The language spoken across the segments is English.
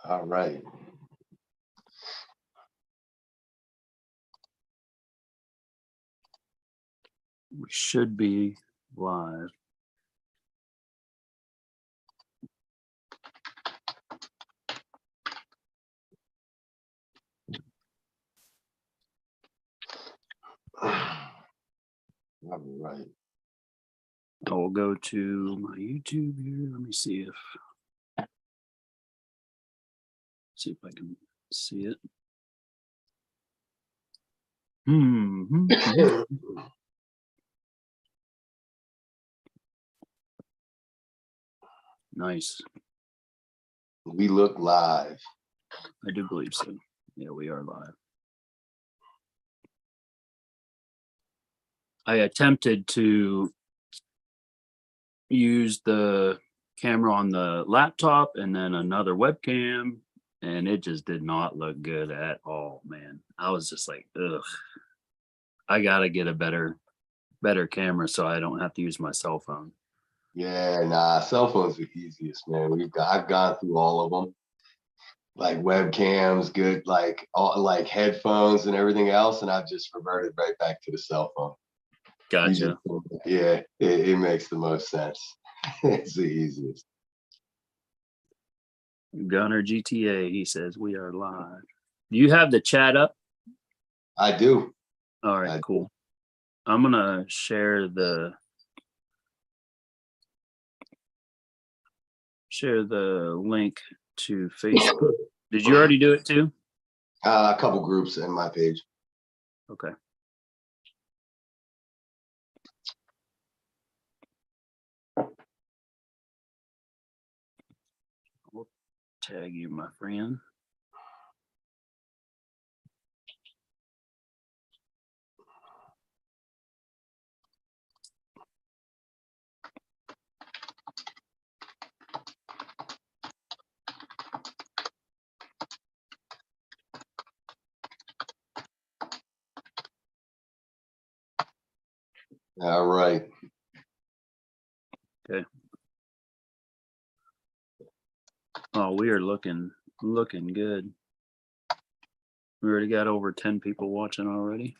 All right. We should be live. All right. I'll go to my YouTube here. Let me see if I can see it. Nice. We look live. I do believe so. Yeah, we are live. I attempted to use the camera on the laptop and then another webcam, and it just did not look good at all, man. I was just like, ugh. I gotta get a better camera so I don't have to use my cell phone. Yeah, nah, cell phones are the easiest, man. I've gone through all of them. Like webcams, good, like all like headphones and everything else, and I've just reverted right back to the cell phone. Gotcha. Yeah, it makes the most sense. It's the easiest. Gunner GTA, he says we are live. Do you have the chat up? I do. All right, cool. I'm gonna share the link to Facebook. Did you already do it too? A couple groups in my page. Okay. I'll tag you, my friend. All right. Okay. Oh, we are looking good. We already got over 10 people watching already.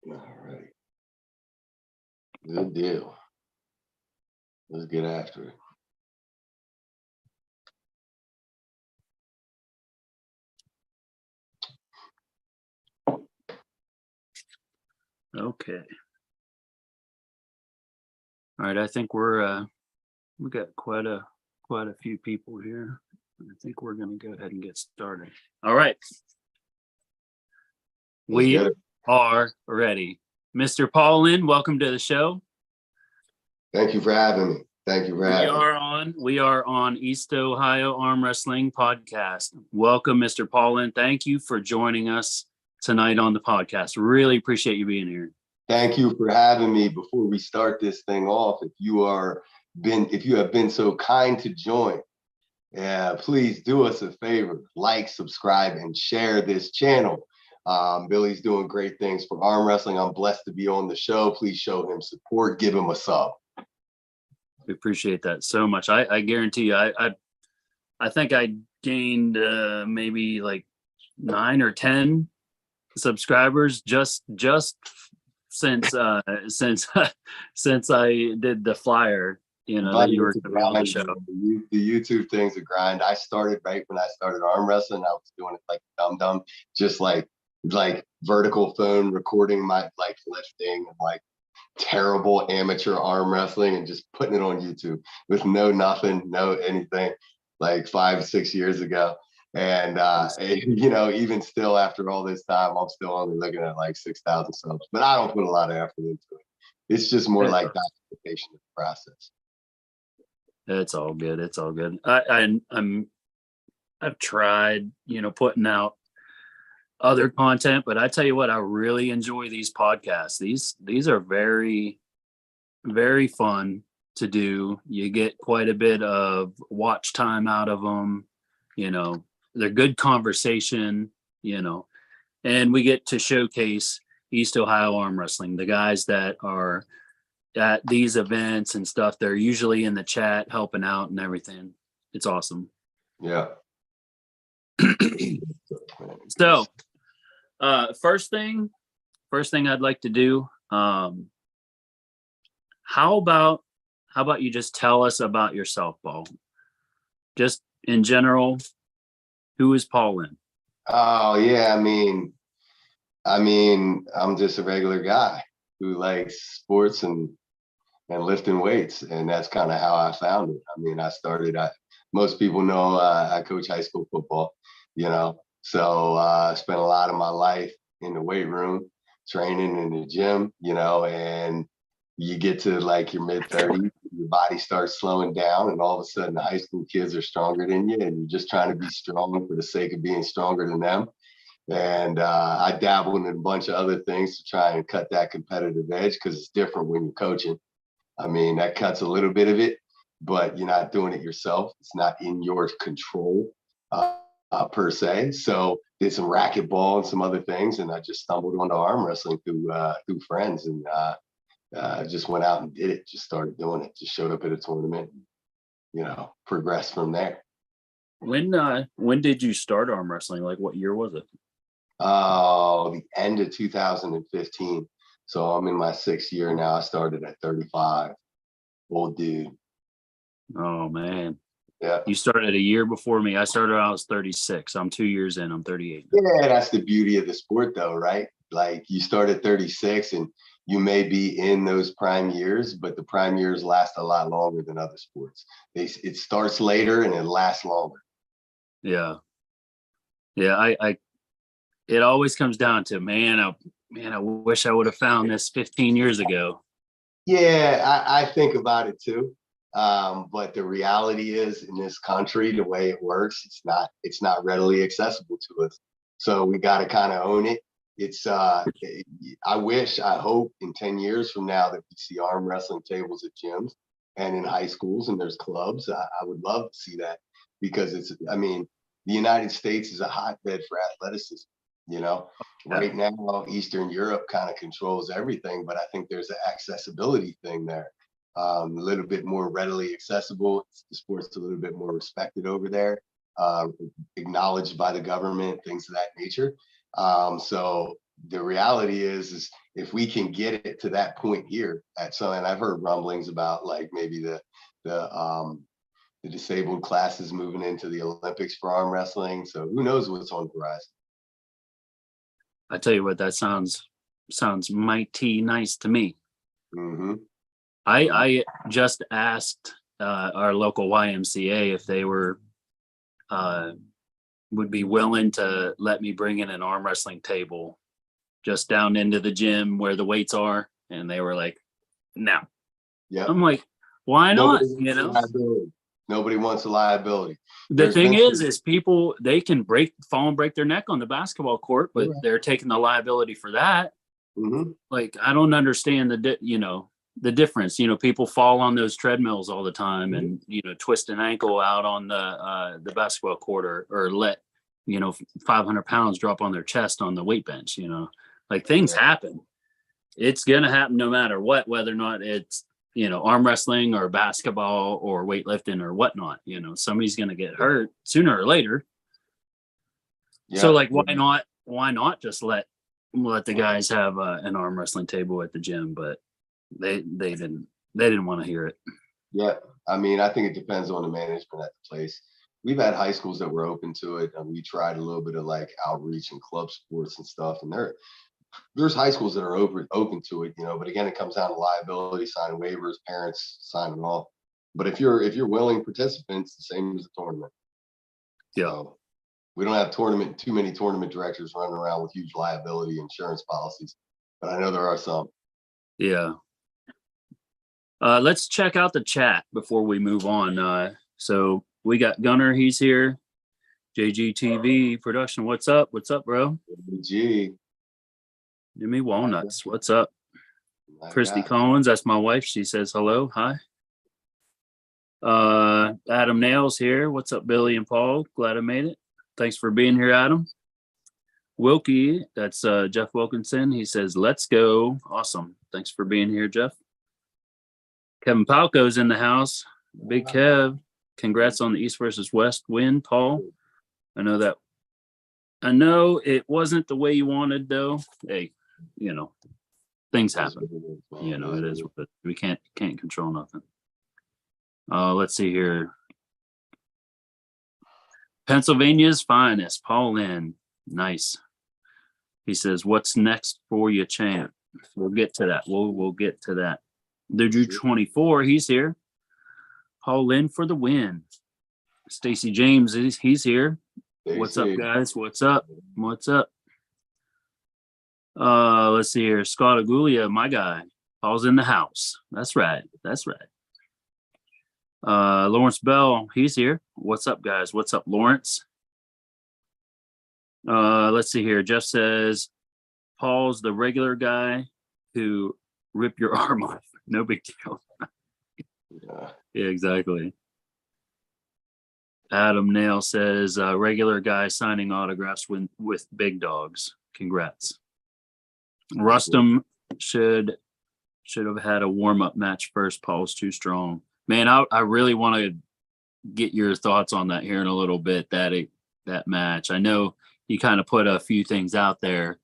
All right. Good deal. Let's get after it. Okay. All right, I think we got quite a few people here. I think we're gonna go ahead and get started. All right. We are ready. Mr. Paul Linn, welcome to the show. Thank you for having me. Thank you for having me. We are on East Ohio Arm Wrestling Podcast. Welcome, Mr. Paul Linn. Thank you for joining us tonight on the podcast. Really appreciate you being here. Thank you for having me. Before we start this thing off, if you have been so kind to join, please do us a favor, like, subscribe, and share this channel. Billy's doing great things for arm wrestling. I'm blessed to be on the show. Please show him support. Give him a sub. We appreciate that so much. I guarantee you, I think I gained maybe like 9 or 10 subscribers just since I did the flyer. You know, that you were going to be on the show. The YouTube thing's a grind. I started right when I started arm wrestling. I was doing it like dumb, just like vertical phone recording my like lifting and like terrible amateur arm wrestling and just putting it on YouTube with no anything, like 5-6 years ago. And you know, even still after all this time, I'm still only looking at like 6,000 subs, but I don't put a lot of effort into it. It's just more like documentation of the process. It's all good. It's all good. I've tried, you know, putting out other content, but I tell you what, I really enjoy these podcasts. These are very, very fun to do. You get quite a bit of watch time out of them. You know, they're good conversation, you know, and we get to showcase East Ohio arm wrestling. The guys that are at these events and stuff, they're usually in the chat helping out and everything. It's awesome. Yeah. So, first thing I'd like to do, how about you just tell us about yourself, Paul? Just in general, who is Paul Linn? Oh yeah, I'm just a regular guy who likes sports and lifting weights, and that's kind of how I found it. Most people know I coach high school football, so I spent a lot of my life in the weight room, training in the gym, and you get to like your mid-30s, your body starts slowing down, and all of a sudden the high school kids are stronger than you, and you're just trying to be strong for the sake of being stronger than them. And I dabbled in a bunch of other things to try and cut that competitive edge, because it's different when you're coaching. That cuts a little bit of it, but you're not doing it yourself. It's not in your control per se. So did some racquetball and some other things, and I just stumbled onto arm wrestling through friends, and just went out and did it. Just started doing it. Just showed up at a tournament, progressed from there. When did you start arm wrestling? Like, what year was it? The end of 2015. So I'm in my 6th year now. I started at 35. Old dude. Oh man. Yeah. You started a year before me. I started when I was 36. I'm 2 years in. I'm 38. Yeah, that's the beauty of the sport though, right? Like you start at 36 and you may be in those prime years, but the prime years last a lot longer than other sports. It starts later and it lasts longer. Yeah. Yeah. It always comes down to, I wish I would have found this 15 years ago. Yeah, I think about it too. But the reality is, in this country, the way it works, it's not readily accessible to us. So we got to kind of own it. I hope in 10 years from now that we see arm wrestling tables at gyms and in high schools and there's clubs. I would love to see that, because the United States is a hotbed for athleticism. Right now, Eastern Europe kind of controls everything, but I think there's an accessibility thing there. A little bit more readily accessible. The sport's a little bit more respected over there, acknowledged by the government, things of that nature. So the reality is if we can get it to that point here and I've heard rumblings about like maybe the disabled classes moving into the Olympics for arm wrestling. So who knows what's on the horizon. I tell you what, that sounds mighty nice to me. Mm-hmm. I just asked our local YMCA if they would be willing to let me bring in an arm wrestling table just down into the gym where the weights are, and they were like, no. Yeah. I'm like, why not? Nobody wants a liability. The thing is people, they can fall and break their neck on the basketball court, but they're taking the liability for that. Mm-hmm. Like, I don't understand the difference. People fall on those treadmills all the time and twist an ankle out on the basketball court, or let 500 pounds drop on their chest on the weight bench. Like, things happen. It's gonna happen no matter what, whether or not it's arm wrestling or basketball or weightlifting or whatnot. Somebody's gonna get hurt sooner or later. So like, why not just let the guys have an arm wrestling table at the gym? But they didn't want to hear it. Yeah, I think it depends on the management at the place. We've had high schools that were open to it, and we tried a little bit of like outreach and club sports and stuff, and there's high schools that are open to it, but again, it comes down to liability, signing waivers, parents signing off. But if you're willing participants, the same as a tournament. Yeah. So we don't have too many tournament directors running around with huge liability insurance policies, but I know there are some. Yeah. Let's check out the chat before we move on. So we got Gunner, he's here. JGTV production, what's up? What's up, bro? G. Jimmy Walnuts, what's up? Christy Collins, that's my wife. She says hello, hi. Adam Nails here. What's up, Billy and Paul? Glad I made it. Thanks for being here, Adam. Wilkie, that's Jeff Wilkinson. He says, let's go. Awesome. Thanks for being here, Jeff. Kevin Palco's in the house. Big Kev. Congrats on the East versus West win, Paul. I know that I know it wasn't the way you wanted, though. Hey, things That's happen. what it is, man. It is what we can't control nothing. Let's see here. Pennsylvania's finest, Paul Linn. Nice. He says, "What's next for you, champ?" We'll get to that. We'll get to that. The Drew 24, he's here. Paul Linn for the win. Stacy James, he's here. What's up, guys? What's up? What's up? Let's see here. Scott Agulia, my guy. Paul's in the house. That's right. That's right. Lawrence Bell, he's here. What's up, guys? What's up, Lawrence? Let's see here. Jeff says, Paul's the regular guy who rip your arm off. No big deal. Yeah, exactly. Adam Nail says, regular guy signing autographs with big dogs. Congrats. Rustum should have had a warm-up match first. Paul's too strong. Man, I really want to get your thoughts on that here in a little bit, that match. I know you kind of put a few things out there,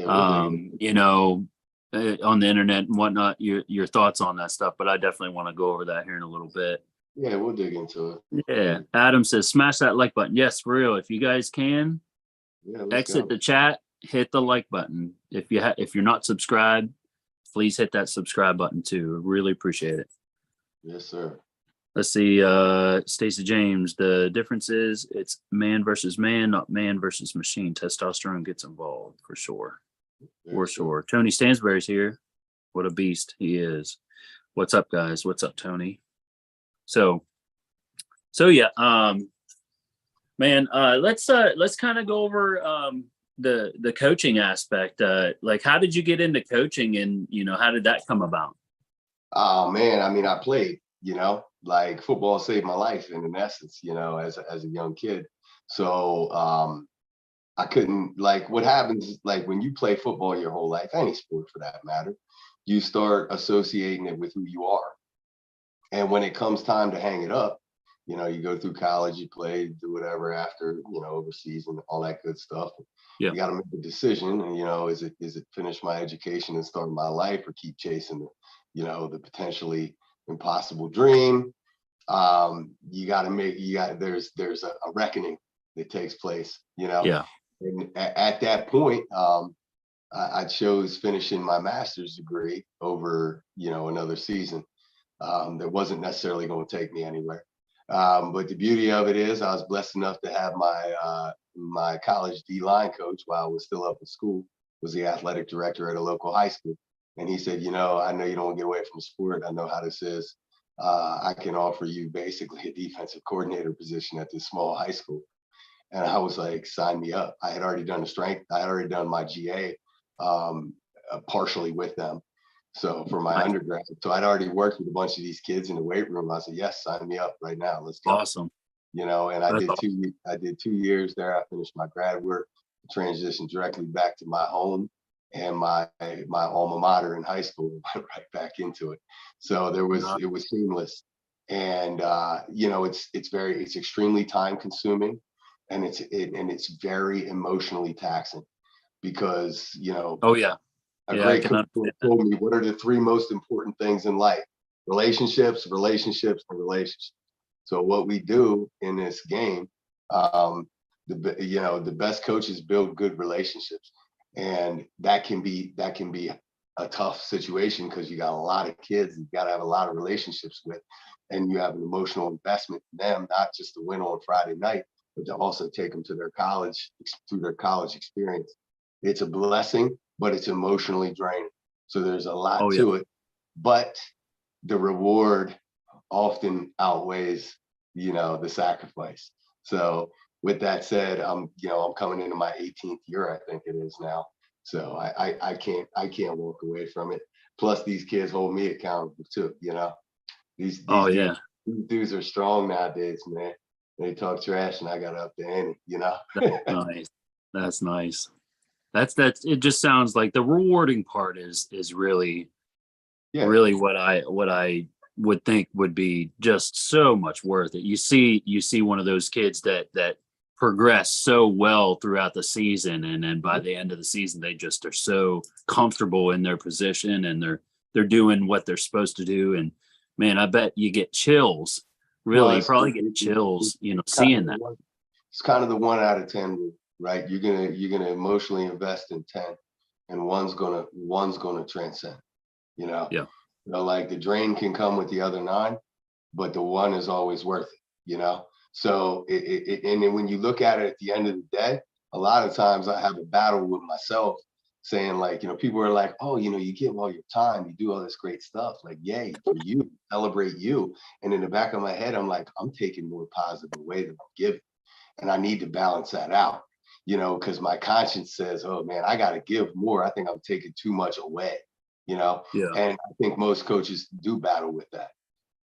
on the internet and whatnot, your thoughts on that stuff, but I definitely want to go over that here in a little bit. Yeah, we'll dig into it. Yeah. Adam says, smash that like button. Yes, for real. If you guys can, exit the chat, hit the like button. If you're not subscribed, please hit that subscribe button too. Really appreciate it. Yes, sir. Let's see. Stacey James, the difference is it's man versus man, not man versus machine. Testosterone gets involved for sure. For sure. Tony Stansberry's here. What a beast he is. What's up, guys? What's up, Tony? So yeah, man, let's kind of go over the coaching aspect. Like, how did you get into coaching, and how did that come about? Oh man, I mean, I played, like football saved my life in essence, as a young kid. So I couldn't, like, what happens is, like, when you play football your whole life, any sport for that matter, you start associating it with who you are. And when it comes time to hang it up, you go through college, you play, do whatever after, overseas and all that good stuff. Yeah. You got to make a decision. And, is it finish my education and start my life, or keep chasing the potentially impossible dream? There's a reckoning that takes place, Yeah. And at that point, I chose finishing my master's degree over, another season. That wasn't necessarily going to take me anywhere. But the beauty of it is I was blessed enough to have my college D-line coach while I was still up at school, was the athletic director at a local high school. And he said, I know you don't want to get away from sport. I know how this is. I can offer you basically a defensive coordinator position at this small high school. And I was like, sign me up. I had already done I had already done my GA partially with them. So for my undergrad, so I'd already worked with a bunch of these kids in the weight room. I said, yes, sign me up right now. Let's go. Awesome. And I did 2 years there. I finished my grad work, transitioned directly back to my home and my alma mater in high school, went right back into it. So it was seamless. And it's extremely time consuming, and it's very emotionally taxing because, Oh yeah. A great coach told me, what are the 3 most important things in life? Relationships, relationships, and relationships. So what we do in this game, the best coaches build good relationships, and that can be a tough situation because you got a lot of kids you got to have a lot of relationships with, and you have an emotional investment in them, not just to win on Friday night, but to also take them to their college experience. It's a blessing, but it's emotionally draining. So there's a lot to it, but the reward often outweighs, the sacrifice. So with that said, I'm coming into my 18th year, I think it is now. So I can't walk away from it. Plus these kids hold me accountable too, These dudes are strong nowadays, man. They talk trash and I got up to ante, Nice. That's nice. That's it. Just sounds like the rewarding part is really what I would think would be just so much worth it. You see one of those kids that progress so well throughout the season, and then by the end of the season they just are so comfortable in their position, and they're doing what they're supposed to do. And man, I bet you get chills. Well, Really, you probably get chills, seeing that. It's kind of the 1 out of 10 rule, right? You're gonna emotionally invest in 10, and one's gonna transcend. You know, Yeah. Like the drain can come with the other 9, but the one is always worth it. So and then when you look at it at the end of the day, a lot of times I have a battle with myself saying, like, people are like, oh, you give all your time, you do all this great stuff, like, yay for you, celebrate you. And in the back of my head, I'm like, I'm taking more positive away than I'm giving. And I need to balance that out, because my conscience says, oh man, I got to give more. I think I'm taking too much away, Yeah. and I think most coaches do battle with that.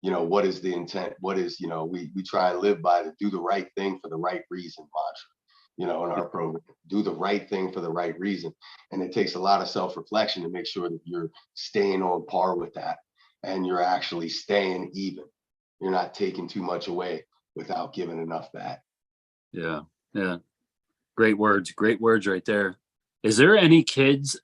What is the intent? What is, we try and live by the do the right thing for the right reason mantra, in our program. Do the right thing for the right reason. And it takes a lot of self-reflection to make sure that you're staying on par with that, and you're actually staying even. You're not taking too much away without giving enough back. Yeah. Yeah. Great words right there. Is there any kids,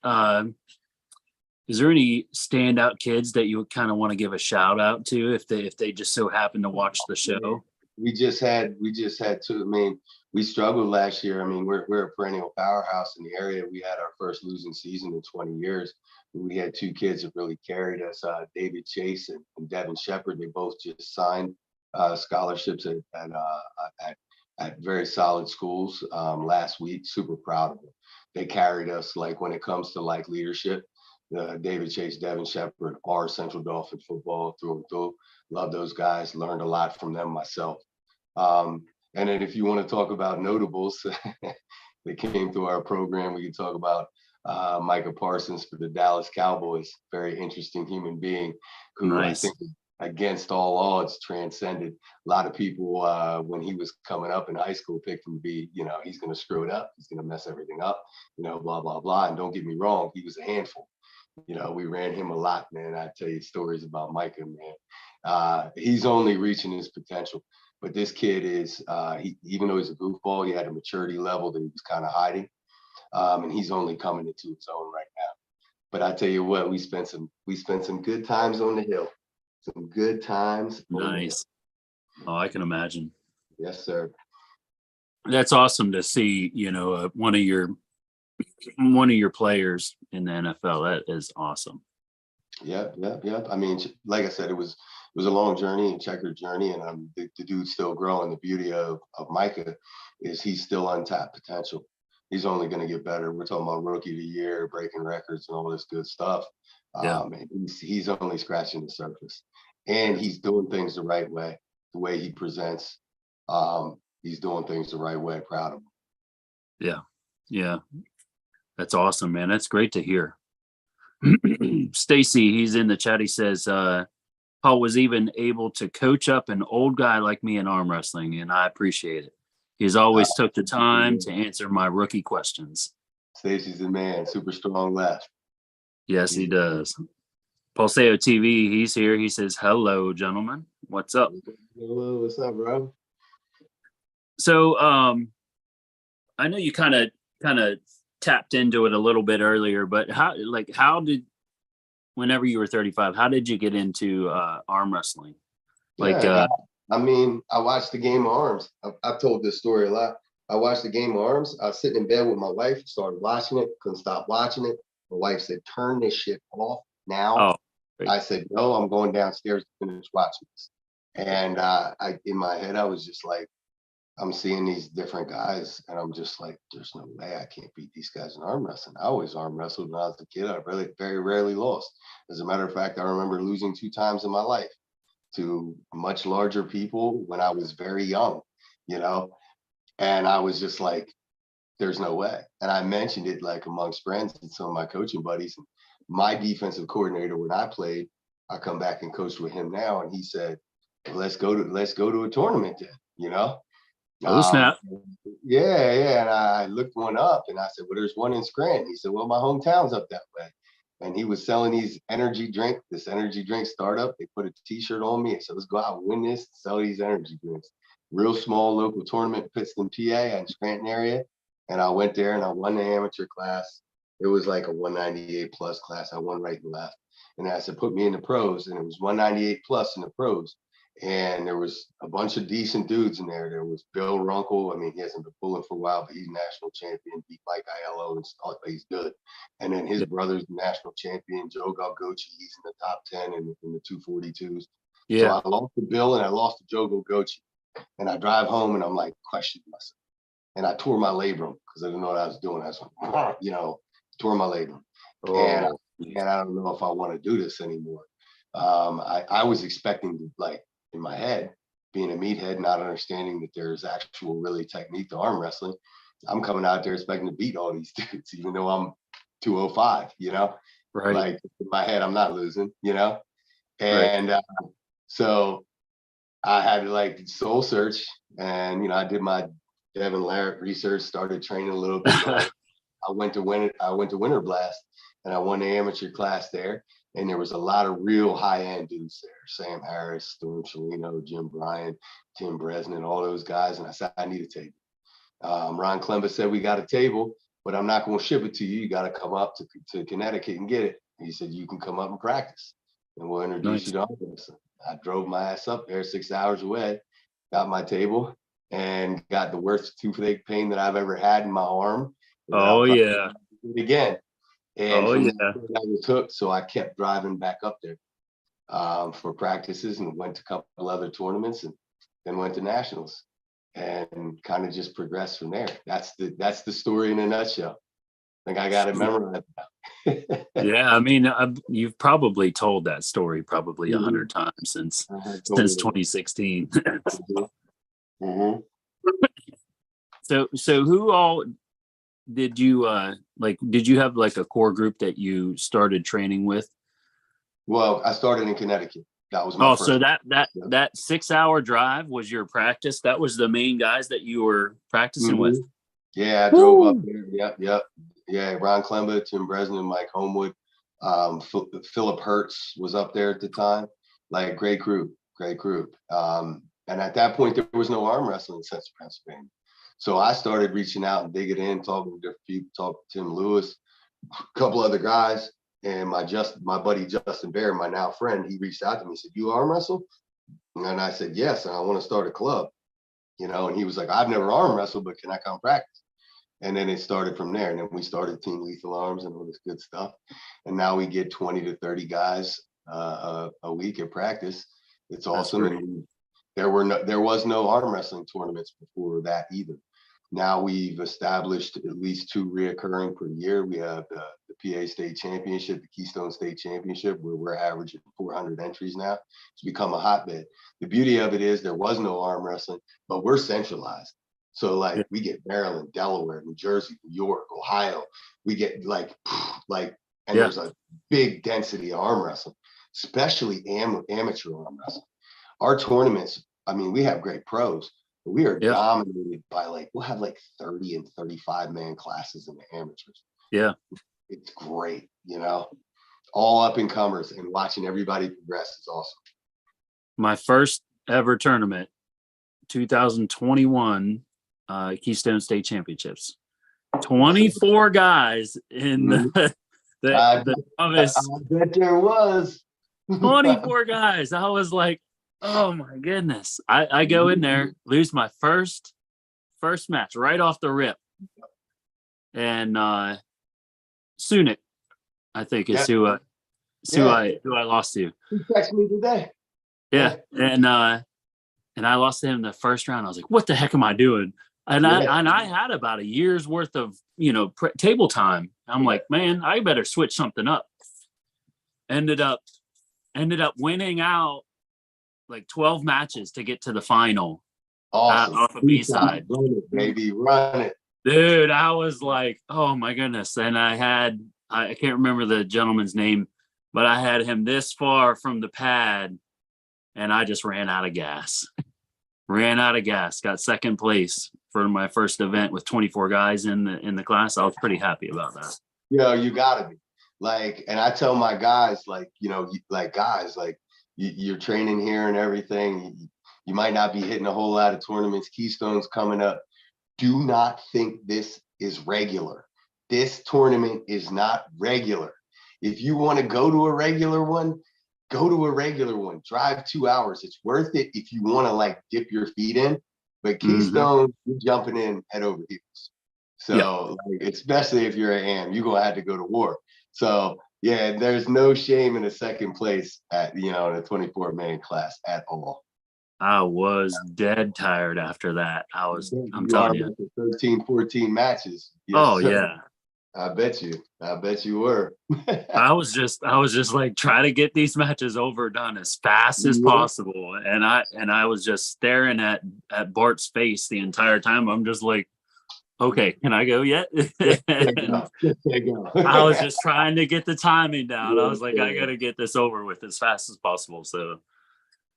is there any standout kids that you would kind of want to give a shout out to if they just so happen to watch the show? We just had 2. I mean, we struggled last year. I mean, we're a perennial powerhouse in the area. We had our first losing season in 20 years. We had 2 kids that really carried us, David Chase and Devin Shepard. They both just signed scholarships at very solid schools last week. Super proud of them. They carried us, like, when it comes to like leadership. David Chase, Devin Shepard are Central Dolphin football through and through. Love those guys. Learned a lot from them myself. And then if you want to talk about notables that came through our program, we can talk about Micah Parsons for the Dallas Cowboys. Very interesting human being who Nice. I think, against all odds, transcended. A lot of people, when he was coming up in high school, picked him to be, he's going to screw it up. He's going to mess everything up, blah, blah, blah. And don't get me wrong, he was a handful. We ran him a lot, man. I tell you stories about Micah, man. He's only reaching his potential. But this kid is, even though he's a goofball, he had a maturity level that he was kind of hiding. And he's only coming into his own right now. But I tell you what, we spent some good times on the hill. Some good times. Nice. Oh, I can imagine. Yes, sir. That's awesome to see, one of your players in the NFL. That is awesome. Yep. I mean, like I said, it was a long journey and checkered journey, and the dude's still growing. The beauty of Micah is he's still untapped potential. He's only going to get better. We're talking about rookie of the year, breaking records, and all this good stuff. Yeah. And he's only scratching the surface, and he's doing things the right way. The way he presents, he's doing things the right way. Proud of him. Yeah. That's awesome, man. That's great to hear. Stacy, he's in the chat. He says, Paul was even able to coach up an old guy like me in arm wrestling, and I appreciate it. He's always took the time to answer my rookie questions. Stacy's the man. Super strong left. Yes, he does. Pulseo TV, he's here. He says, hello, gentlemen. What's up? Hello, what's up, bro? So I know you kind of tapped into it a little bit earlier, but how did, whenever you were 35, how did you get into arm wrestling? I mean, I watched the game of arms. I've told this story a lot. I watched the game of arms. I was sitting in bed with my wife, started watching it, couldn't stop watching it. My wife said, turn this shit off now. Oh, great. I said, no, I'm going downstairs to finish watching this. And in my head, I was just like, I'm seeing these different guys, and I'm just like, there's no way I can't beat these guys in arm wrestling. I always arm wrestled when I was a kid. I very rarely lost. As a matter of fact, I remember losing 2 times in my life to much larger people when I was very young, and I was just like, there's no way. And I mentioned it like amongst friends and some of my coaching buddies. My defensive coordinator, when I played, I come back and coach with him now, and he said, well, let's go to a tournament then, Oh, snap. Yeah. And I looked one up, and I said, well, there's one in Scranton. He said, well, my hometown's up that way. And he was selling this energy drink startup. They put a t-shirt on me and said, let's go out and win this, sell these energy drinks. real small local tournament, Pittston, PA, in Scranton area. And I went there and I won the amateur class. It was like a 198 plus class. I won right and left. And I said, put me in the pros. And it was 198 plus in the pros. And there was a bunch of decent dudes in there. There was Bill Runkle. I mean, he hasn't been pulling for a while, but he's national champion, beat Mike Aiello and stuff. He's good. And then his brother's national champion, Joe Galgochi. He's in the top 10 in the 242s. Yeah. So I lost to Bill and I lost to Joe Galgochi. And I drive home and I'm like questioning myself. And I tore my labrum because I didn't know what I was doing. I was like, tore my labrum. And I don't know if I want to do this anymore. I was expecting to, like, in my head, being a meathead, not understanding that there's actual really technique to arm wrestling. I'm coming out there expecting to beat all these dudes, even though I'm 205, Right. Like in my head, I'm not losing, And so I had to like soul search, and I did my Devin Larrett research, started training a little bit. I went to Winter Blast, and I won the amateur class there. And there was a lot of real high-end dudes there. Sam Harris, Storm Chalino, Jim Bryan, Tim Bresnan, all those guys. And I said, I need a table. Ron Klemba said, we got a table, but I'm not going to ship it to you. You got to come up to Connecticut and get it. And he said, you can come up and practice, and we'll introduce you to arm wrestling. I drove my ass up there 6 hours away, got my table, and got the worst toothache pain that I've ever had in my arm. Oh, yeah. Again. And that was hooked, so I kept driving back up there for practices, and went to a couple other tournaments, and then went to nationals, and kind of just progressed from there. That's the story in a nutshell. I think I got it memorized now. Yeah, I mean, you've probably told that story probably 100 times since 2016. Mm-hmm. So who all did you did you have like a core group that you started training with? Well, I started in Connecticut. That was my first. So that 6 hour drive was your practice. That was the main guys that you were practicing with. Yeah, I drove up there. Yep. Yeah, Ron Klemba, Tim Bresnan, Mike Homewood, Philip Hertz was up there at the time. Like, great group. And at that point, there was no arm wrestling in Central Pennsylvania. So I started reaching out and digging in, talking to different people, talking to Tim Lewis, a couple other guys, and my buddy Justin Bear, my now friend, he reached out to me and said, "You arm wrestle?" And I said, "Yes, and I want to start a club." And he was like, "I've never arm wrestled, but can I come practice?" And then it started from there. And then we started Team Lethal Arms and all this good stuff. And now we get 20 to 30 guys a week at practice. It's awesome. And there was no arm wrestling tournaments before that either. Now we've established at least 2 reoccurring per year. We have the PA State Championship, the Keystone State Championship, where we're averaging 400 entries now. It's become a hotbed. The beauty of it is there was no arm wrestling, but we're centralized. So we get Maryland, Delaware, New Jersey, New York, Ohio. We get there's a big density of arm wrestling, especially amateur arm wrestling. Our tournaments, I mean, we have great pros, but we are dominated by we'll have 30 and 35 man classes in the amateurs. Yeah. It's great, all up and comers, and watching everybody progress is awesome. My first ever tournament, 2021 Keystone State Championships. 24 guys in the novice. I bet there was 24 guys. I was like, oh my goodness. I go in there, lose my first match right off the rip. And Sunik, I think, is who I lost to. He texted me today. Yeah. And I lost to him the first round. I was like, what the heck am I doing? And I had about a year's worth of, table time. I'm like, man, I better switch something up. Ended up winning out 12 matches to get to the final. Awesome. Off of B-side. Run it, baby. Run it. Dude, I was like, oh my goodness. And I can't remember the gentleman's name, but I had him this far from the pad, and I just ran out of gas. Got second place for my first event with 24 guys in the class. I was pretty happy about that. You gotta be and I tell my guys, guys, you're training here and everything. You might not be hitting a whole lot of tournaments. Keystone's coming up. Do not think this is regular. This tournament is not regular. If you want to go to a regular one, go to a regular one. Drive 2 hours. It's worth it if you want to like dip your feet in. But Keystone, you're jumping in head over heels. So like, especially if you're an AM, you're gonna have to go to war. So yeah, there's no shame in a second place at in a 24 man class at all. I was dead tired after that. I'm You telling are you. 13, 14 matches. Yes, Oh sir. yeah. I bet you were. I was just like trying to get these matches over done as fast as possible. And I was just staring at Bart's face the entire time. I'm just like, okay, can I go yet? I was just trying to get the timing down. I was like, I gotta get this over with as fast as possible. So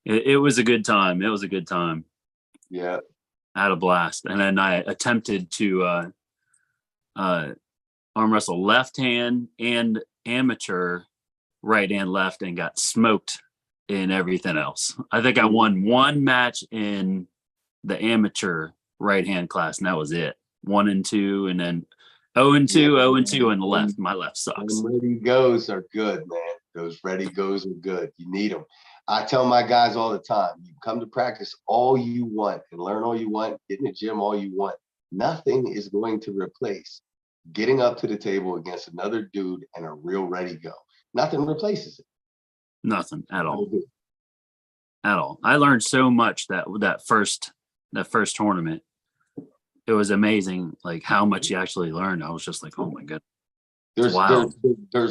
it was a good time. It was a good time. Yeah. I had a blast. And then I attempted to arm wrestle left hand and amateur right hand left and got smoked in everything else. I think I won one match in the amateur right hand class, and that was it. 1 and 2, and then 0-2, 0-2 in the left. My left sucks. Ready goes are good, man. Those ready goes are good. You need them. I tell my guys all the time, you come to practice all you want and learn all you want, get in the gym all you want. Nothing is going to replace getting up to the table against another dude and a real ready go. Nothing replaces it. Nothing at all. At all. I learned so much that first tournament. It was amazing, like how much you actually learned. I was just like, oh my god. There's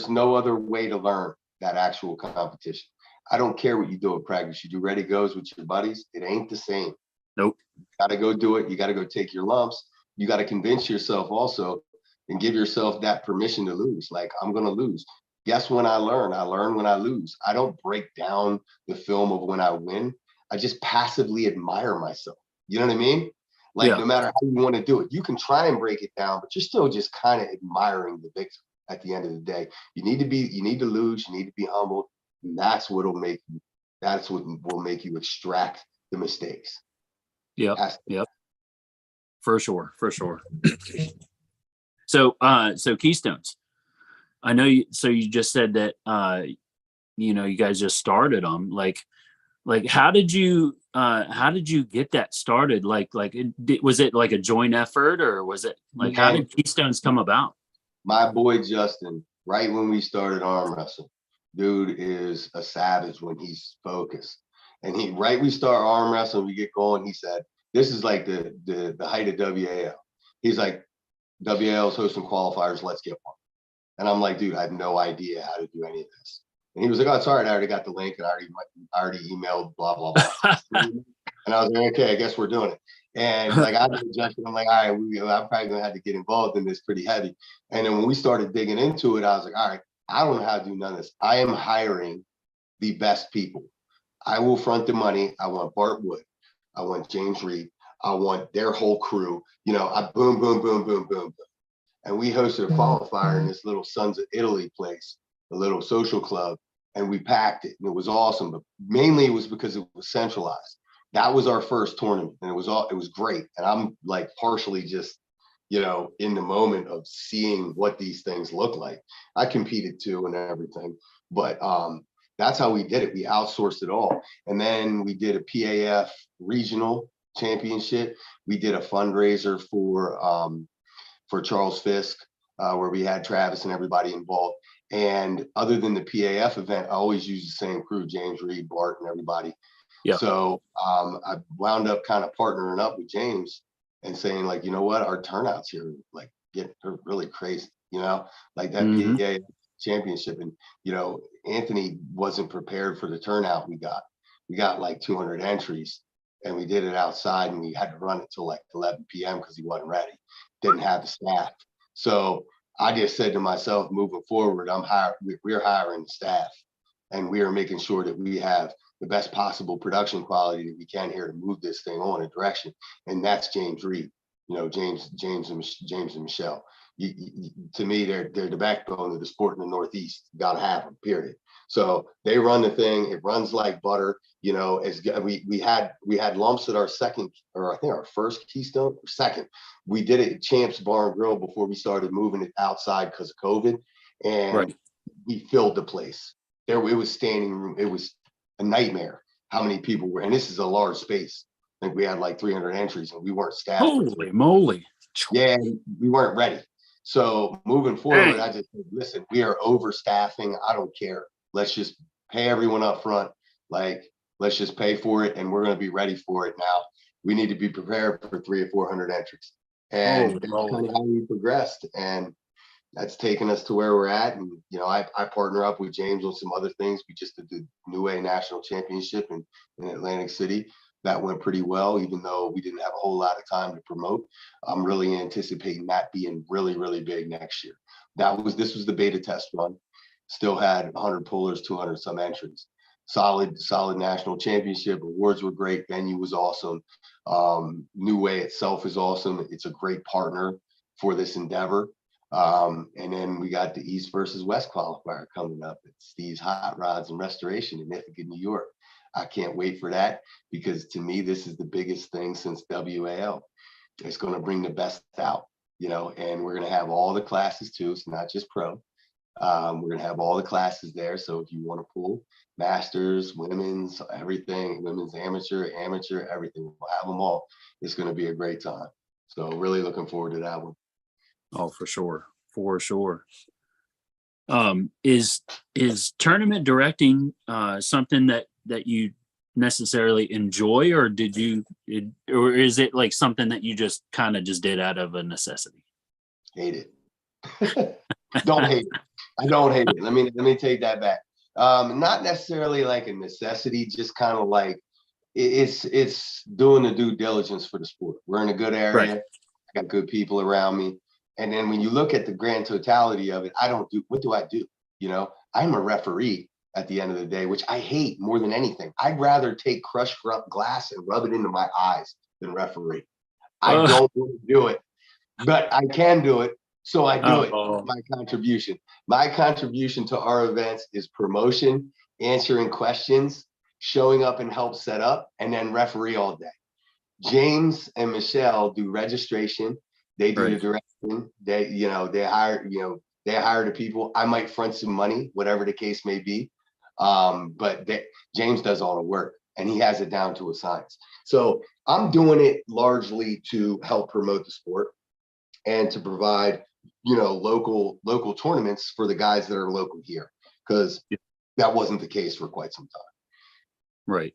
no other way to learn that actual competition. I don't care what you do at practice. You do ready goes with your buddies. It ain't the same. Nope. You got to go do it. You got to go take your lumps. You got to convince yourself also and give yourself that permission to lose. Like, I'm going to lose. Guess when I learn? I learn when I lose. I don't break down the film of when I win. I just passively admire myself. You know what I mean? Like, no matter how you want to do it, you can try and break it down, but you're still just kind of admiring the victory at the end of the day. You need to lose. You need to be humbled. And that's what will make you extract the mistakes. Yep. For sure. So Keystones. I know you just said that you guys just started them. Like how did you get that started? Was it like a joint effort, or was it like, how did Keystones come about? My boy Justin, right when we started arm wrestling, dude is a savage when he's focused. And we start arm wrestling, we get going. He said, this is like the height of WAL. He's like, WAL's hosting qualifiers, let's get one. And I'm like, dude, I have no idea how to do any of this. And he was like, oh, it's all right, I already got the link and I already emailed, blah, blah, blah. And I was like, okay, I guess we're doing it. And like, I'm like, all right, I'm probably gonna have to get involved in this pretty heavy. And then when we started digging into it, I was like, all right, I don't know how to do none of this. I am hiring the best people. I will front the money. I want Bart Wood. I want James Reed. I want their whole crew. I boom, boom, boom, boom, boom, boom. And we hosted a qualifier in this little Sons of Italy place, a little social club, and we packed it, and it was awesome. But mainly it was because it was centralized. That was our first tournament, and it was great. And I'm like partially just, in the moment of seeing what these things look like. I competed too and everything, but that's how we did it. We outsourced it all, and then we did a PAF regional championship. We did a fundraiser for Charles Fisk, where we had Travis and everybody involved. And other than the PAF event, I always use the same crew, James Reed, Bart, and everybody. Yeah. So I wound up kind of partnering up with James and saying, like, you know what, our turnouts here, like, they're really crazy, like that PAF championship. And, Anthony wasn't prepared for the turnout we got. We got like 200 entries, and we did it outside, and we had to run it till like 11 p.m. because he wasn't ready. Didn't have the staff. So I just said to myself, moving forward, we're hiring the staff, and we are making sure that we have the best possible production quality that we can here to move this thing on a direction. And that's James Reed, James and Michelle. to me, they're the backbone of the sport in the Northeast. Got to have them, period. So they run the thing. It runs like butter. You know, as we had lumps at our second, or I think our first Keystone, or second. We did it at Champs Bar and Grill before we started moving it outside because of COVID, and Right. we filled the place. It was standing room. It was a nightmare how many people were, and this is a large space. I think we had like 300 entries, and we weren't staffed. Holy moly! Yeah, we weren't ready. So moving forward, Dang. I just said, listen, we are overstaffing. I don't care. Let's just pay everyone up front. Like, let's just pay for it, and we're going to be ready for it now. We need to be prepared for 300 or 400 entries. And that's kind of how we progressed. And that's taken us to where we're at. And, you know, I partner up with James on some other things. We just did the New A National Championship in Atlantic City. That went pretty well, even though we didn't have a whole lot of time to promote. I'm really anticipating that being really, really big next year. This was the beta test run. Still had 100 pullers, 200 some entries. Solid national championship. Awards were great. Venue was awesome. New Way itself is awesome. It's a great partner for this endeavor. And then we got the East versus West qualifier coming up at Steve's Hot Rods and Restoration in Ithaca, New York. I can't wait for that, because to me, this is the biggest thing since WAL. It's going to bring the best out, you know, and we're going to have all the classes too. It's not just pro. We're going to have all the classes there. So if you want to pull masters, women's, everything, women's amateur, everything, we'll have them all. It's going to be a great time. So really looking forward to that one. Oh, for sure. For sure. Is tournament directing something that you necessarily enjoy, or or is it like something that you just kind of just did out of a necessity? Hate it. Don't hate it. I don't hate it. Let me take that back. Not necessarily like a necessity, just kind of like it's doing the due diligence for the sport. We're in a good area. Right. I got good people around me. And then when you look at the grand totality of it, what do I do? You know, I'm a referee at the end of the day, which I hate more than anything. I'd rather take crushed glass and rub it into my eyes than referee. I don't want to do it, but I can do it. So I do it. My contribution. My contribution to our events is promotion, answering questions, showing up and help set up, and then referee all day. James and Michelle do registration. They do the direction. They hire the people. I might front some money, whatever the case may be. But James does all the work, and he has it down to a science. So I'm doing it largely to help promote the sport and to provide, you know, local tournaments for the guys that are local here, because that wasn't the case for quite some time. Right.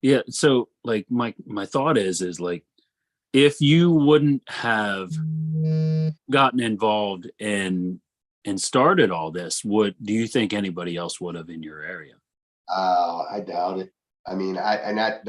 Yeah. So like my thought is like, if you wouldn't have gotten involved and started all this, do you think anybody else would have in your area? I doubt it. I mean, I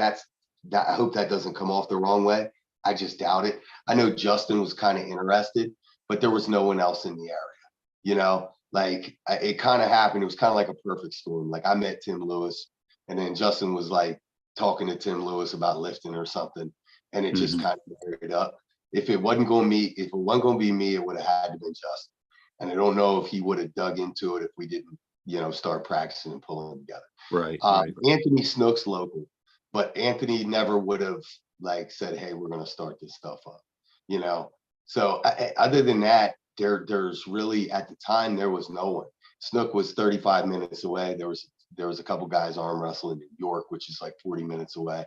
hope that doesn't come off the wrong way. I just doubt it. I know Justin was kind of interested, but there was no one else in the area. You know, like it kind of happened. It was kind of like a perfect storm. Like I met Tim Lewis, and then Justin was like talking to Tim Lewis about lifting or something, and it just kind of married up. If it wasn't going to be me, it would have had to been Justin. And I don't know if he would have dug into it if we didn't, you know, start practicing and pulling together. Right. Anthony Snook's local, but Anthony never would have like said, "Hey, we're going to start this stuff up," you know. So other than that, there's really, at the time, there was no one. Snook was 35 minutes away. There was a couple guys arm wrestling in New York, which is like 40 minutes away,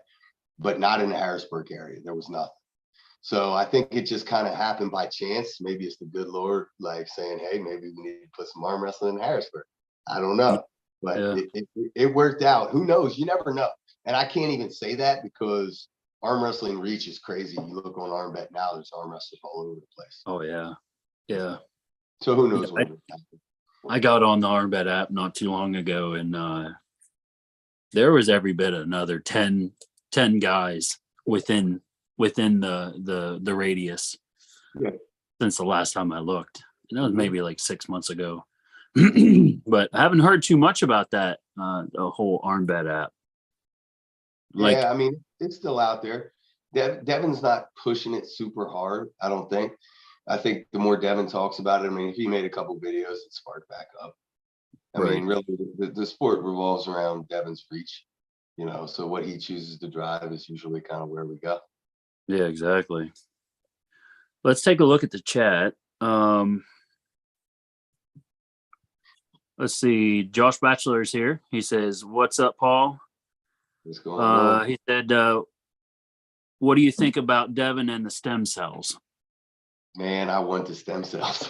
but not in the Harrisburg area. There was nothing. So I think it just kind of happened by chance. Maybe it's the good Lord like saying, "Hey, maybe we need to put some arm wrestling in Harrisburg." I don't know, but it worked out. Who knows? You never know. And I can't even say that because arm wrestling reach is crazy. You look on ArmBet now, there's arm wrestlers all over the place. Oh yeah. Yeah. So who knows what would happen. I got on the ArmBet app not too long ago, and there was every bit another 10 guys within the radius since the last time I looked. And that was maybe like 6 months ago. But I haven't heard too much about that, the whole ArmBet app. I mean, it's still out there. Devin's not pushing it super hard, I don't think. I think the more Devin talks about it, I mean, if he made a couple videos, it sparked back up. I Right. mean, really, the sport revolves around Devin's reach, you know, so what he chooses to drive is usually kind of where we go. Yeah, exactly. Let's take a look at the chat. Let's see. Josh Batchelor is here. He says, "What's up, Paul?" What's going on? He said, "What do you think about Devin and the stem cells?" Man, I want the stem cells.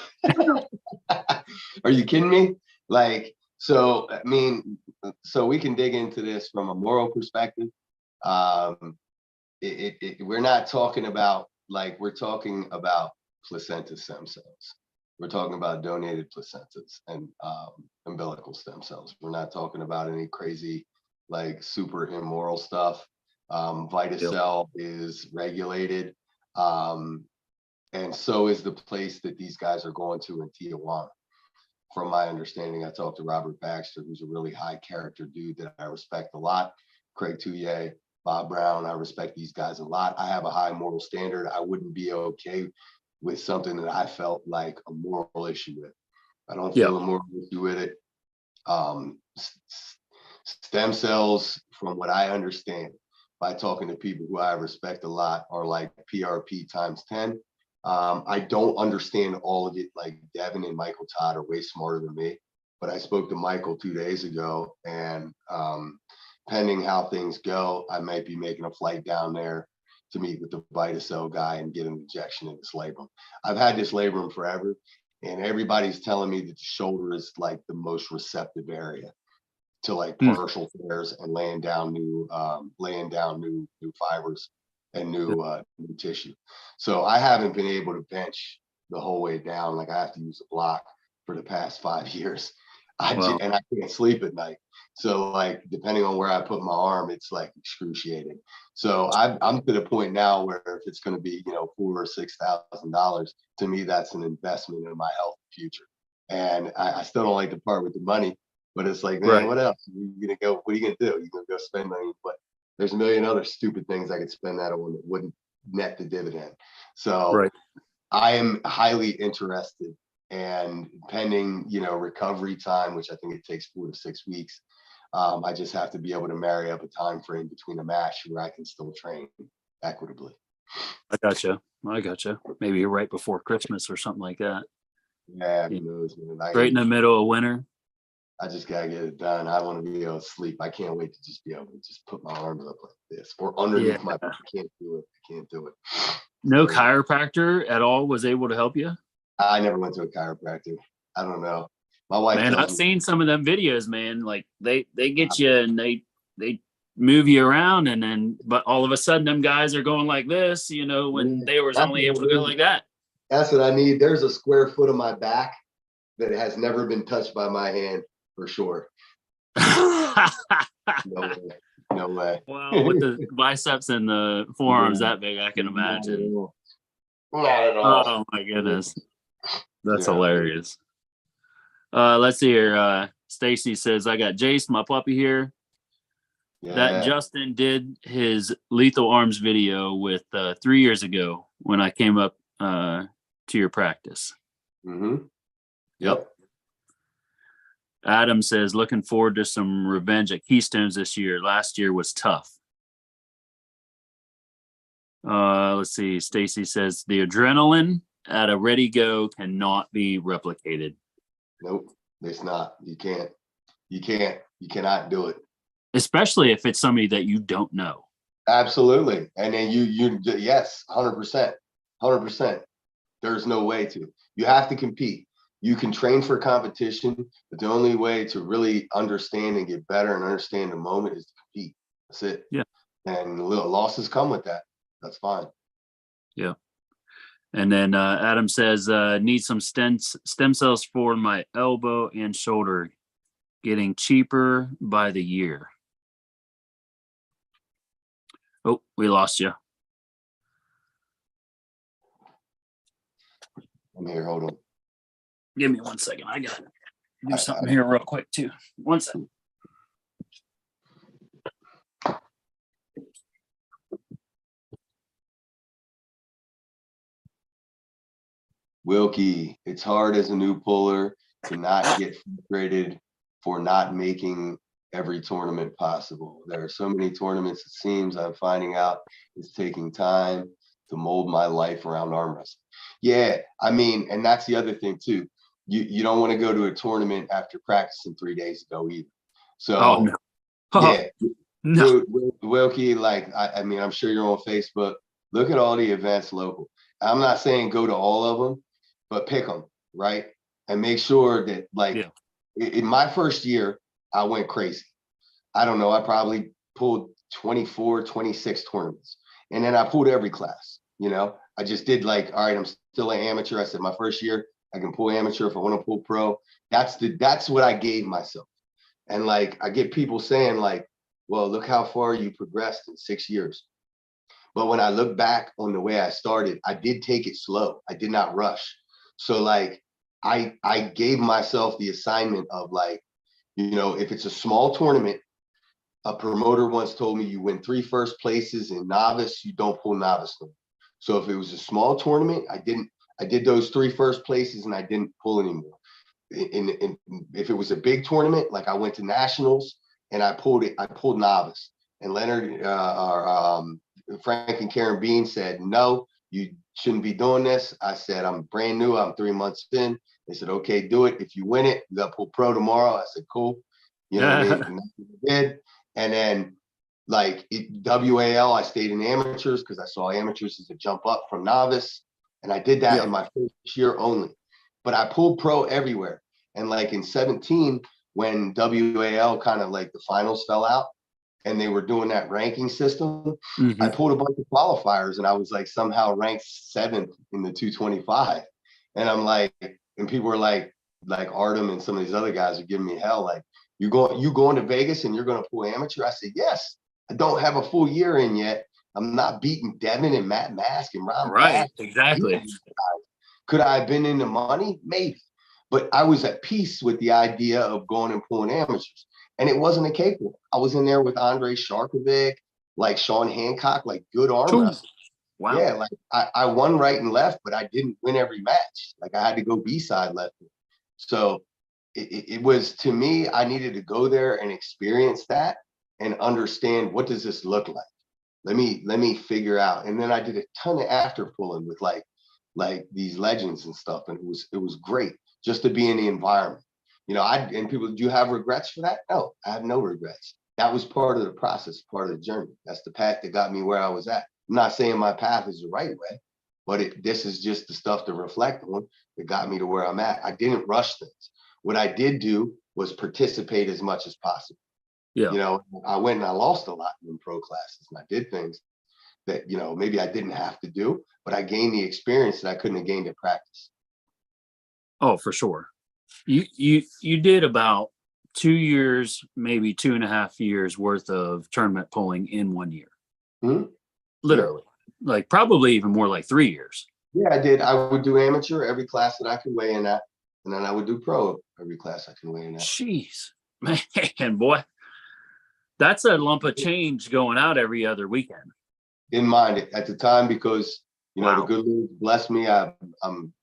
Are you kidding me? Like, so, I mean, so we can dig into this from a moral perspective. Um, we're not talking about, like, we're talking about placenta stem cells. We're talking about donated placentas and umbilical stem cells. We're not talking about any crazy, like, super immoral stuff. Vitacell is regulated. And so is the place that these guys are going to in Tijuana. From my understanding, I talked to Robert Baxter, who's a really high character dude that I respect a lot. Craig Touye, Bob Brown, I respect these guys a lot. I have a high moral standard. I wouldn't be okay with something that I felt like a moral issue with. I don't feel a moral issue with it. Stem cells, from what I understand, by talking to people who I respect a lot, are like PRP times 10. I don't understand all of it. Like Devin and Michael Todd are way smarter than me, but I spoke to Michael 2 days ago, and pending how things go, I might be making a flight down there to meet with the Vitacell guy and get an injection in this labrum. I've had this labrum forever, and everybody's telling me that the shoulder is like the most receptive area to like partial tears and laying down new fibers and new tissue. So I haven't been able to bench the whole way down. Like I have to use a block for the past 5 years. And I can't sleep at night. So like depending on where I put my arm, it's like excruciating. So I'm to the point now where if it's going to be, you know, $4,000 or $6,000, to me that's an investment in my health future. And I still don't like to part with the money. But it's like, man, what else? You're gonna go, what are you gonna do? You're gonna go spend money, but there's a million other stupid things I could spend that on that wouldn't net the dividend. So I am highly interested, and pending, you know, recovery time, which I think it takes 4 to 6 weeks. I just have to be able to marry up a time frame between a match where I can still train equitably. I gotcha. Maybe right before Christmas or something like that. Yeah, who knows, man. Right in the middle of winter. I just gotta get it done. I want to be able to sleep. I can't wait to just be able to just put my arms up like this or underneath my. I can't do it. No chiropractor at all was able to help you? I never went to a chiropractor. I don't know. My wife. Man, I've seen some of them videos, man. Like they get you and they move you around, and then but all of a sudden them guys are going like this, you know, when they was only able to go like that. That's what I need. There's a square foot of my back that has never been touched by my hand. For sure. No way. Well, with the biceps and the forearms that big, I can imagine. Not at all. Oh my goodness. That's hilarious. Let's see here. Stacy says, I got Jace, my puppy here. That Justin did his Lethal Arms video with 3 years ago when I came up to your practice. Yep. Adam says, looking forward to some revenge at Keystones this year. Last year was tough. Let's see. Stacy says, the adrenaline at a ready go cannot be replicated. Nope, it's not. You cannot do it. Especially if it's somebody that you don't know. Absolutely. And then yes, 100%. 100%. There's no way to. You have to compete. You can train for competition, but the only way to really understand and get better and understand the moment is to compete. That's it. Yeah. And little losses come with that. That's fine. Yeah. And then Adam says, need some stem cells for my elbow and shoulder. Getting cheaper by the year. Oh, we lost you. I'm here. Hold on. Give me 1 second. I got to do something here real quick, too. 1 second. Wilkie, it's hard as a new puller to not get frustrated for not making every tournament possible. There are so many tournaments, it seems I'm finding out it's taking time to mold my life around arm wrestling. Yeah, I mean, and that's the other thing too. You don't want to go to a tournament after practicing 3 days ago either. Oh So no. Oh yeah, no. dude, Wilkie, like I mean, I'm sure you're on Facebook. Look at all the events local. I'm not saying go to all of them, but pick them, right? And make sure that, like, Yeah. in my first year, I went crazy. I don't know, I probably pulled 24, 26 tournaments. And then I pulled every class, you know. I just did like, all right, I'm still an amateur. I said my first year, I can pull amateur if I want to pull pro. That's what I gave myself. And like I get people saying, like, well, look how far you progressed in 6 years. But when I look back on the way I started, I did take it slow. I did not rush. So like I gave myself the assignment of, like, you know, if it's a small tournament, a promoter once told me you win 3 first places in novice, you don't pull novice no more. So if it was a small tournament, I did those 3 first places and I didn't pull anymore. In if it was a big tournament, like I went to nationals and I pulled novice. And Leonard or Frank and Karen Bean said, no, you shouldn't be doing this. I said, I'm brand new. I'm 3 months in. They said, okay, do it. If you win it, you got to pull pro tomorrow. I said, cool. You know what I mean? And that's what I did. And then like WAL, I stayed in amateurs because I saw amateurs as a jump up from novice. And I did that Yeah. in my first year only. But I pulled pro everywhere. And like in 17, when WAL kind of like the finals fell out and they were doing that ranking system, I Hmm. pulled a bunch of qualifiers and I was like somehow ranked 7th in the 225. And I'm like, and people were like Artem and some of these other guys are giving me hell. Like, you going to Vegas and you're going to pull amateur? I said, yes. I don't have a full year in yet. I'm not beating Devin and Matt Mask and Ron Right. Bass. Exactly. Could I have been in the money? Maybe. But I was at peace with the idea of going and pulling amateurs. And it wasn't a cakewalk. I was in there with Andre Sharkovic, like Sean Hancock, like good arm Ooh, wrestling. wow. Yeah, like I won right and left, but I didn't win every match. Like I had to go B-side left. So it was, to me, I needed to go there and experience that and understand, what does this look like? Let me figure out. And then I did a ton of after pulling with like these legends and stuff, and it was great just to be in the environment. You know, and people, do you have regrets for that? No, I have no regrets. That was part of the process, part of the journey. That's the path that got me where I was at. I'm not saying my path is the right way, but this is just the stuff to reflect on that got me to where I'm at. I didn't rush things. What I did do was participate as much as possible. Yeah. You know, I went and I lost a lot in pro classes, and I did things that, you know, maybe I didn't have to do, but I gained the experience that I couldn't have gained in practice. Oh, for sure. You did about 2 years, maybe 2.5 years worth of tournament pulling in 1 year. Hmm. Yeah. Literally. Like probably even more, like 3 years. Yeah, I did. I would do amateur every class that I could weigh in at, and then I would do pro every class I can weigh in at. Jeez. Man, boy. That's a lump of change going out every other weekend. In mind at the time, because you know the Wow. good Lord bless me. I'm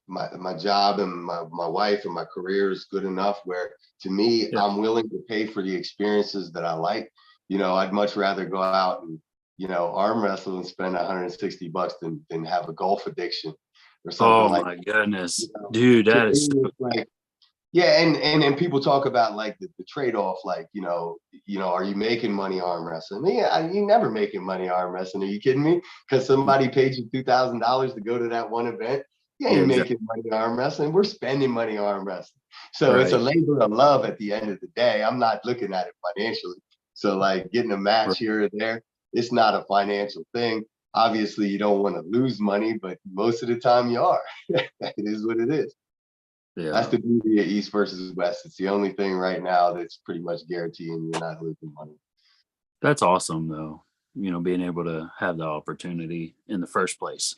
my job and my wife and my career is good enough where, to me, Yeah. I'm willing to pay for the experiences that I like. You know, I'd much rather go out and, you know, arm wrestle and spend $160 than have a golf addiction or something Oh like my that. You goodness. know, Dude, to that is me, so, it's like, yeah, and people talk about like the trade-off, like, are you making money arm wrestling? Yeah, you never making money arm wrestling. Are you kidding me? Because somebody paid you $2,000 to go to that one event. You yeah, ain't exactly. making money arm wrestling. We're spending money arm wrestling. So it's a Right. labor of love at the end of the day. I'm not looking at it financially. So like getting a match Right. here or there, it's not a financial thing. Obviously, you don't want to lose money, but most of the time you are. It is what it is. That's Yeah. the beauty of East versus West. It's the only thing right now that's pretty much guaranteeing you're not losing money. That's awesome though. Being able to have the opportunity in the first place.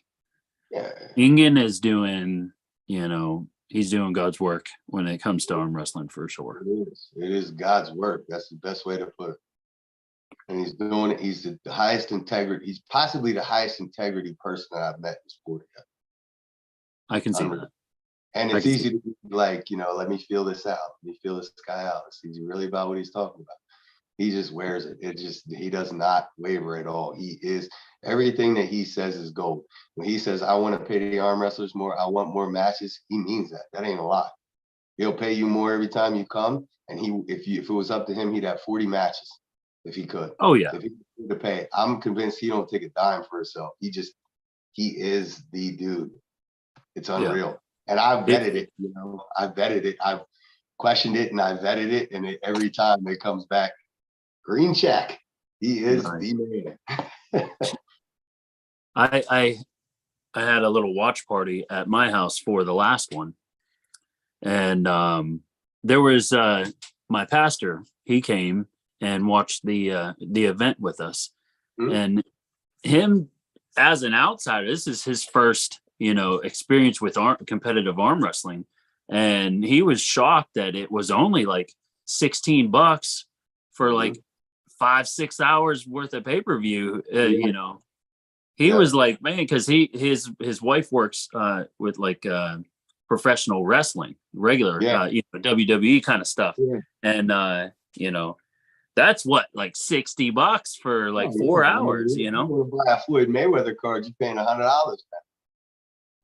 Yeah, Ingen is doing, he's doing God's work when it comes to arm wrestling for sure. it is. It is God's work. That's the best way to put it. And he's doing it. He's the highest integrity. He's possibly the highest integrity person that I've met in sport yet. I can see Unreal. that. And I it's can see easy to be like, let me feel this out. Let me feel this guy out. Is he really about what he's talking about? He just wears it. He does not waver at all. He is, everything that he says is gold. When he says, I want to pay the arm wrestlers more, I want more matches, he means that. That ain't a lie. He'll pay you more every time you come. And if it was up to him, he'd have 40 matches if he could. Oh yeah. If he could to pay, I'm convinced he don't take a dime for himself. He is the dude. It's unreal. And I've vetted it, I've vetted it. I've questioned it and I vetted it. And every time it comes back, green check. He is the man. I had a little watch party at my house for the last one. And there was my pastor, he came and watched the event with us. Mm-hmm. And him as an outsider, this is his first, experience with competitive arm wrestling. And he was shocked that it was only like $16 for like 5-6 hours worth of pay-per-view. He was like, man, because his wife works with like professional wrestling, regular WWE kind of stuff. And that's what, like $60 for like 4 hours, You buy a Floyd Mayweather card, you're paying $100.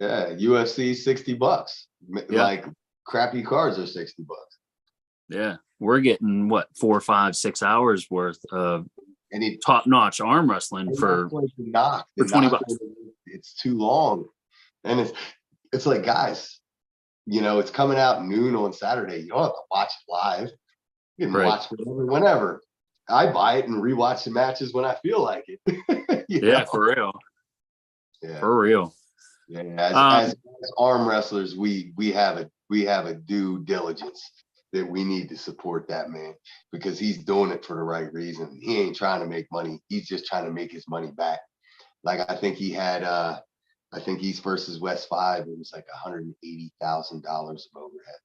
Yeah, UFC $60. Like crappy cards are $60. Yeah, we're getting what 4, 5, 6 hours worth of top-notch arm wrestling for $20. It's too long, and it's like, guys, it's coming out noon on Saturday. You don't have to watch it live. You can watch whenever. I buy it and rewatch the matches when I feel like it. For real. Yeah, for real. Yeah, as arm wrestlers, we have a due diligence that we need to support that man, because he's doing it for the right reason. He ain't trying to make money. He's just trying to make his money back. Like, I think he had, I think East versus West 5, it was like $180,000 of overhead.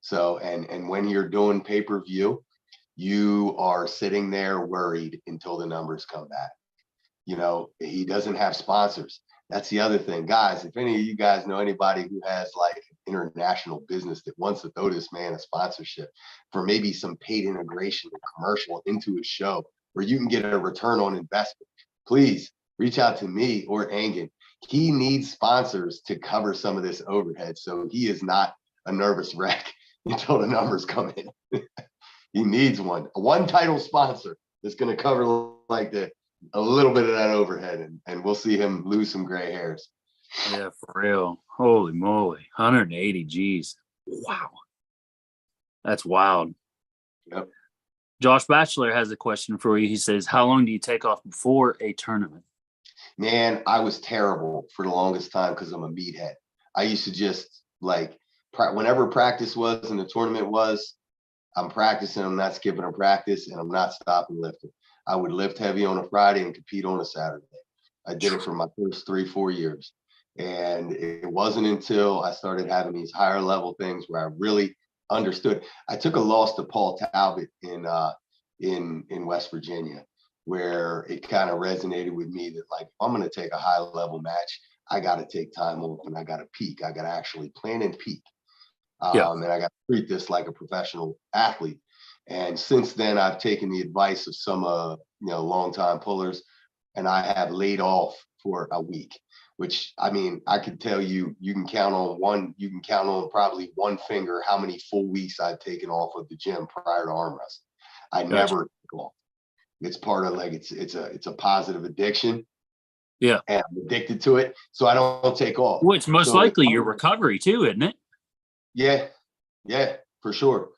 So, and when you're doing pay-per-view, you are sitting there worried until the numbers come back. He doesn't have sponsors. That's the other thing, guys. If any of you guys know anybody who has like international business that wants to throw this man a sponsorship for maybe some paid integration and commercial into his show where you can get a return on investment, please reach out to me or Angan. He needs sponsors to cover some of this overhead, so he is not a nervous wreck until the numbers come in. He needs one title sponsor that's going to cover like a little bit of that overhead, and we'll see him lose some gray hairs. Yeah, for real. Holy moly. 180 G's. Wow. That's wild. Yep. Josh Batchelor has a question for you. He says, how long do you take off before a tournament? Man, I was terrible for the longest time because I'm a meathead. I used to just like, whenever practice was and the tournament was, I'm practicing, I'm not skipping a practice, and I'm not stopping lifting. I would lift heavy on a Friday and compete on a Saturday. I did it for my first 3-4 years. And it wasn't until I started having these higher level things where I really understood. I took a loss to Paul Talbot in West Virginia, where it kind of resonated with me that, like, if I'm going to take a high level match, I got to take time off and I got to peak. I got to actually plan and peak. And I got to treat this like a professional athlete. And since then, I've taken the advice of some, longtime pullers, and I have laid off for a week, which, I mean, I could tell you, you can count on probably one finger how many full weeks I've taken off of the gym prior to arm wrestling. I never took off. It's part of, like, it's a positive addiction. Yeah. And I'm addicted to it. So I don't take off. Well, it's most likely your recovery too, isn't it? Yeah, for sure.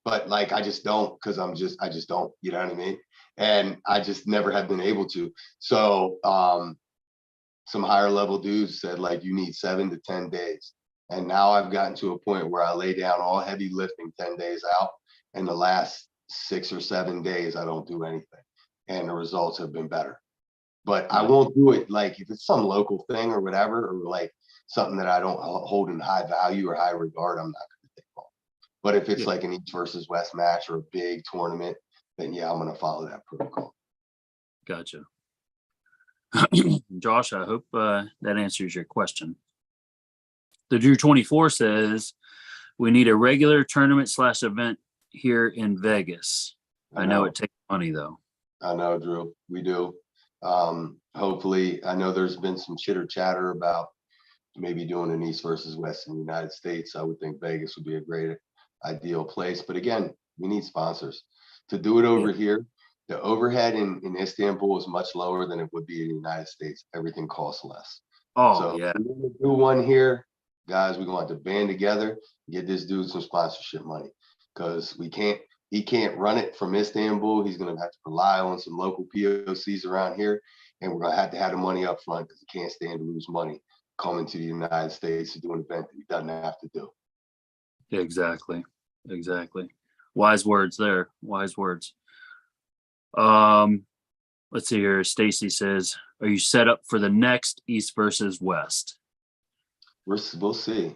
But like, I just don't, because I just don't, you know what I mean? And I just never have been able to. So some higher level dudes said, like, you need 7 to 10 days. And now I've gotten to a point where I lay down all heavy lifting 10 days out. And the last 6 or 7 days, I don't do anything. And the results have been better. But I won't do it, like, if it's some local thing or whatever, or like something that I don't hold in high value or high regard, I'm not going to take off. But if it's like an East versus West match or a big tournament, then yeah, I'm going to follow that protocol. Gotcha. Josh, I hope that answers your question. The Drew 24 says we need a regular tournament / event here in Vegas. I know it takes money though. I know, Drew. We do. Hopefully, I know there's been some chitter chatter about maybe doing an East versus West in the United States. I would think Vegas would be a great ideal place. But again, we need sponsors to do it over here. The overhead in Istanbul is much lower than it would be in the United States. Everything costs less. Oh, So yeah. we're gonna do one here, guys. We're going to have to band together and get this dude some sponsorship money, because he can't run it from Istanbul. He's going to have to rely on some local POCs around here, and we're going to have the money up front, because he can't stand to lose money coming to the United States to do an event that he doesn't have to do. Exactly. Wise words there. Wise words. Let's see here. Stacy says, are you set up for the next East versus West? We'll see.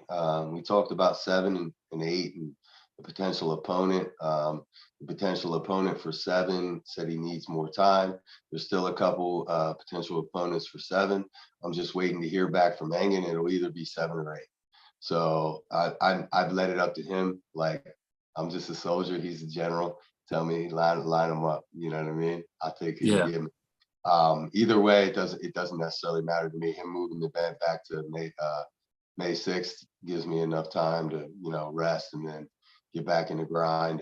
We talked about 7 and 8 and the potential opponent. The potential opponent for 7 said he needs more time. There's still a couple potential opponents for 7. I'm just waiting to hear back from Engen. It'll either be 7 or 8. So I've let it up to him. Like, I'm just a soldier. He's a general. Tell me, line him up. You know what I mean? I think he'll give me. Either way, it doesn't necessarily matter to me. Him moving the event back to May 6th gives me enough time to, rest and then get back in the grind.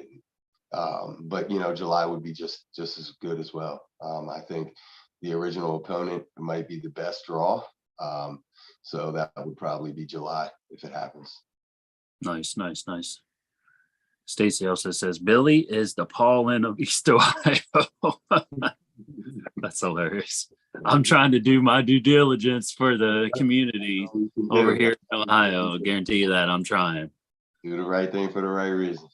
But July would be just as good as well. I think the original opponent might be the best draw. So that would probably be July if it happens. Nice. Stacy also says Billy is the Paul Linn of East Ohio. That's hilarious. I'm trying to do my due diligence for the community over here in Ohio. I'll guarantee you that I'm trying. Do the right thing for the right reason.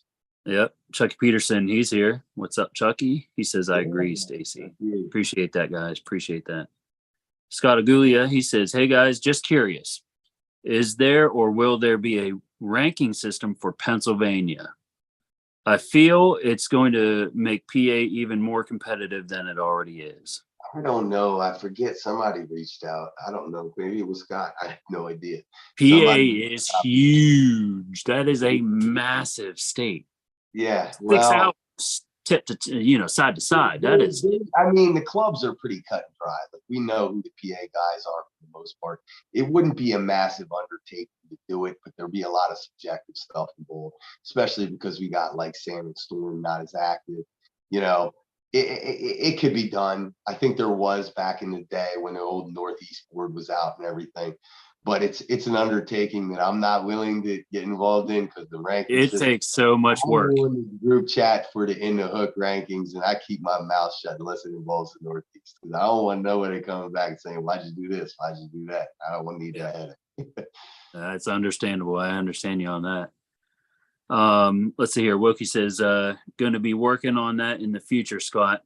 Yep. Chucky Peterson, he's here. What's up, Chucky? He says, I agree, Stacy. Appreciate that, guys. Appreciate that. Scott Agulia, he says, hey, guys, just curious. Is there or will there be a ranking system for Pennsylvania? I feel it's going to make PA even more competitive than it already is. I don't know. I forget. Somebody reached out. I don't know. Maybe it was Scott. I have no idea. PA is huge. That is a massive state. Yeah. 6 hours tip to, side to side. That is. I mean, the clubs are pretty cut and dry. Like, we know who the PA guys are for the most part. It wouldn't be a massive undertaking to do it, but there'd be a lot of subjective stuff involved, especially because we got like Sam and Storm not as active. It could be done. I think there was back in the day when the old Northeast board was out and everything, but it's an undertaking that I'm not willing to get involved in, because the rankings takes so much work. I'm in the group chat for the In the Hook rankings, and I keep my mouth shut unless it involves the Northeast, because I don't want nobody coming back and saying, "Why'd you do this? Why'd you do that?" I don't want to need that headache. That's understandable. I understand you on that. Let's see here. Wilkie says, going to be working on that in the future, Scott.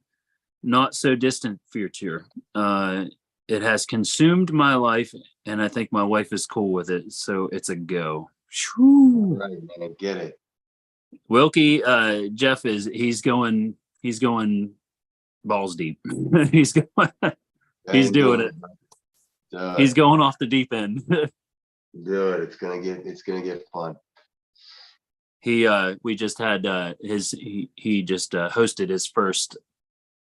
Not so distant future. It has consumed my life, and I think my wife is cool with it. So it's a go. All right, man, get it. Wilkie, Jeff he's going balls deep. He's doing it. He's going off the deep end. Do it. It's gonna get fun. We just had he just hosted his first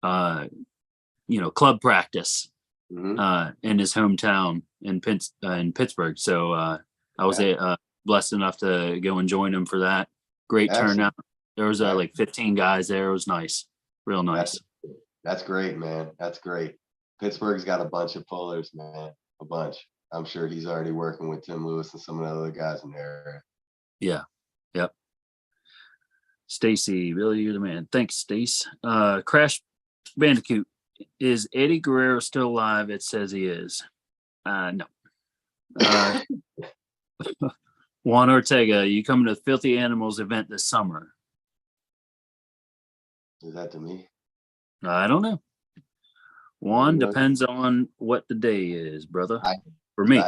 club practice in his hometown in Pittsburgh. So I was blessed enough to go and join him for that. Great turnout. There was like 15 guys there. It was nice, real nice. That's great, man. That's great. Pittsburgh's got a bunch of pullers, man. A bunch. I'm sure he's already working with Tim Lewis and some of the other guys in there. Yeah. Yep. Stacy, really, you're the man. Thanks, Stace. Crash Bandicoot, is Eddie Guerrero still alive? It says he is. No. Juan Ortega, you coming to the Filthy Animals event this summer? Is that to me? I don't know. Juan, depends on what the day is, brother. For me.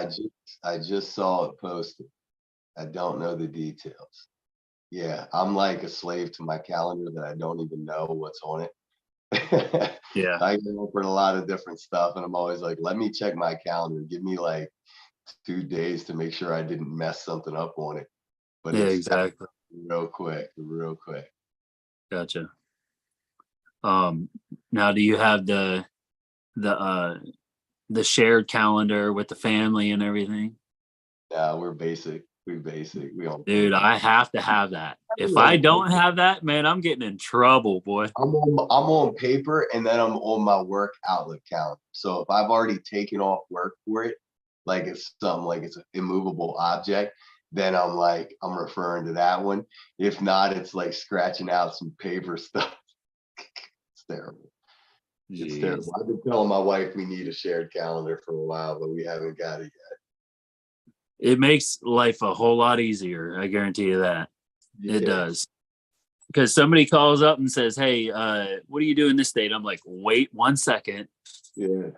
I just saw it posted. I don't know the details. Yeah, I'm like a slave to my calendar that I don't even know what's on it. Yeah. I go for a lot of different stuff, and I'm always like, let me check my calendar. Give me like 2 days to make sure I didn't mess something up on it. But Yeah, it's exactly. real quick, real quick. Gotcha. Now do you have the uh the shared calendar with the family and everything? Yeah, we're basic. We basic. We don't. Dude, I have to have that. If I don't have that, man, I'm getting in trouble, boy. I'm on paper, and then I'm on my work Outlook calendar. So if I've already taken off work for it, like it's something like it's an immovable object, then I'm referring to that one. If not, it's like scratching out some paper stuff. It's terrible. It's Jeez. terrible. I've been telling my wife we need a shared calendar for a while, but we haven't got it It makes life a whole lot easier. I guarantee you that. yet. It Yeah. does. Because somebody calls up and says, "Hey, what are you doing this date?" I'm like, "Wait 1 second," Yeah.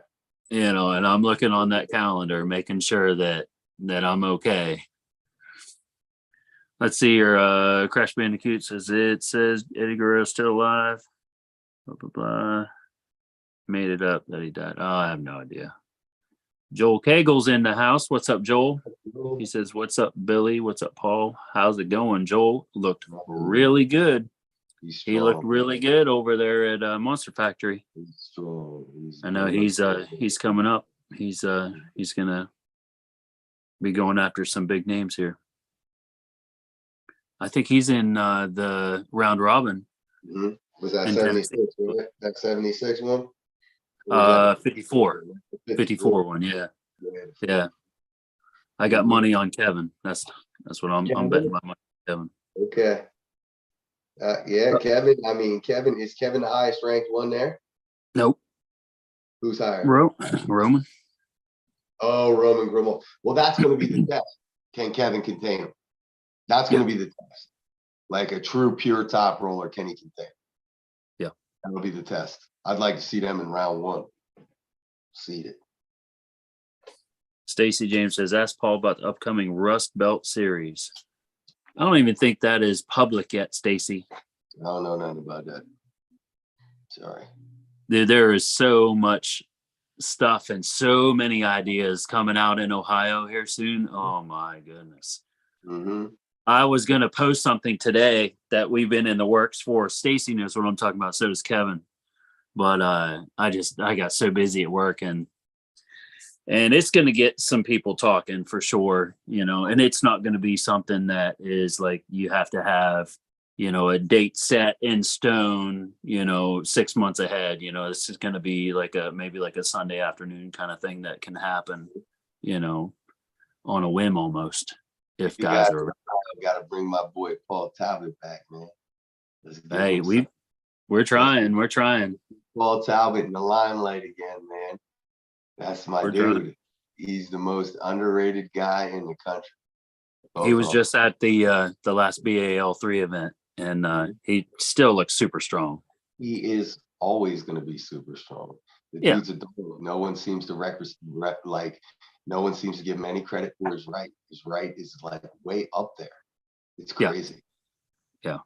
and I'm looking on that calendar, making sure that I'm okay. Let's see here. Crash Bandicoot says Eddie Guerrero's still alive. Blah blah blah. Made it up that he died. Oh, I have no idea. Joel Cagel's in the house. What's up, Joel? He says, "What's up, Billy? What's up, Paul? How's it going?" Joel looked really good. He's He looked strong. really good over there at Monster Factory. He's strong. I know he's coming up. He's gonna be going after some big names here. I think he's in the round robin. Mhm. Was that In 76? Was it? That 76 one? 54 one. Yeah. Yeah. I got Mhm. money on Kevin. That's what I'm Kevin? betting my money on Kevin. Okay. Yeah, Kevin. I mean, is Kevin the highest ranked one there? Nope. Who's higher? Roman. Oh, Roman Grimmel. Well, that's going to be the test. Can Kevin contain him? That's going to be the test. Like a true pure top roller, can he contain him? Yeah. That'll be the test. I'd like to see them in round one. Seeded. Stacy James says, "Ask Paul about the upcoming Rust Belt series." I don't even think that is public yet, Stacy. I don't know nothing about that. Sorry. Dude, there is so much stuff and so many ideas coming out in Ohio here soon. Oh my goodness. Mm-hmm. I was going to post something today that we've been in the works for. Stacy knows what I'm talking about. So does Kevin. But I got so busy at work and it's going to get some people talking for sure, and it's not going to be something that is like you have to have, a date set in stone, 6 months ahead. This is going to be maybe like a Sunday afternoon kind of thing that can happen, on a whim almost. If guys are, I've got to bring my boy Paul Talbot back, man. hey, we're trying. Paul Talbot in the limelight again, man. That's my dude. He's the most underrated guy in the country. He was just at the last BAL3 event, and he still looks super strong. He is always going to be super strong. The Yeah. dude's a dog. No one seems to no one seems to give him any credit for his right. His right is like way up there. It's crazy. Yeah.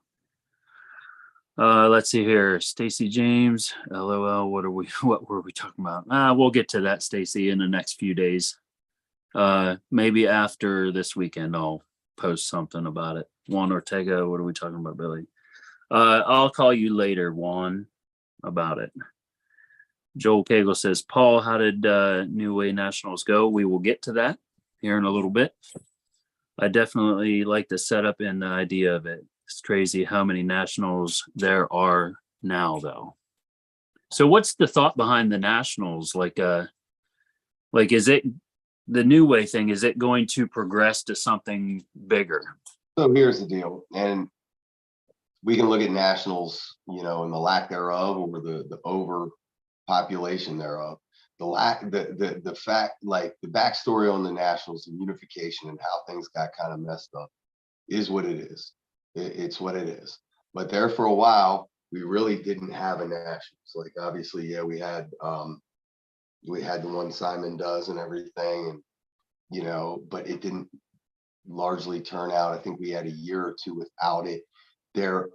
Let's see here. Stacy James, LOL. What were we talking about? We'll get to that, Stacy, in the next few days. Maybe after this weekend, I'll post something about it. Juan Ortega, what are we talking about, Billy? I'll call you later, Juan, about it. Joel Cagle says, Paul, how did New Way Nationals go? We will get to that here in a little bit. I definitely like the setup and the idea of it. It's crazy how many nationals there are now, though. So what's the thought behind the nationals? Like is it the New Way thing? Is it going to progress to something bigger? So here's the deal. And we can look at nationals, and the lack thereof, or the overpopulation thereof. The fact, like the backstory on the nationals and unification and how things got kind of messed up is what it is. It's what it is. But there for a while, we really didn't have a nationals. Like obviously, yeah, we had the one Simon does and everything, and but it didn't largely turn out. I think we had a year or two without it. In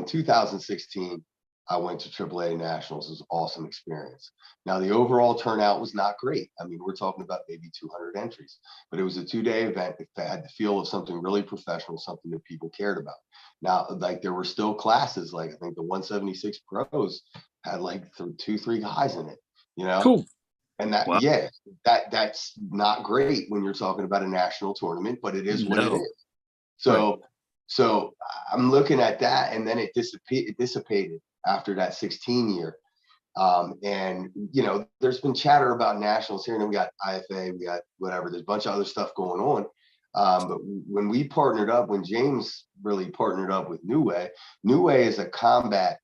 2016, I went to AAA Nationals. It was an awesome experience. Now, the overall turnout was not great. I mean, we're talking about maybe 200 entries, but it was a 2-day event. It had the feel of something really professional, something that people cared about. Now, like there were still classes, like I think the 176 pros had like 2, 3 guys in it, you know? Cool. And that, Wow. yeah, that's not great when you're talking about a national tournament, but it is what it No. is. So I'm looking at that, and then it dissipated after that 16 year. And you know, there's been chatter about nationals here, and then we got IFA, we got whatever. There's a bunch of other stuff going on. But when we partnered up, when James really partnered up with New Way is a combat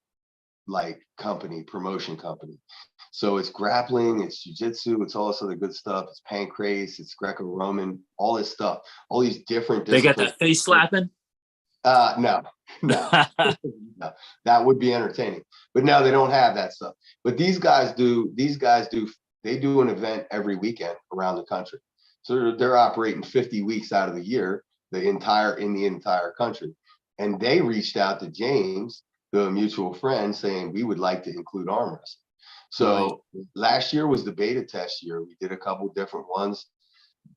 like company, promotion company. So it's grappling, it's jujitsu, it's all this other good stuff. It's pancrase, it's Greco-Roman, all this stuff, all these different They got disciplines. that face slapping? No, no, no, that would be entertaining. But no, they don't have that stuff. But these guys do. They do an event every weekend around the country. So they're operating 50 weeks out of the year, in the entire country. And they reached out to James, the mutual friend, saying we would like to include arm wrestling. So last year was the beta test year. We did a couple different ones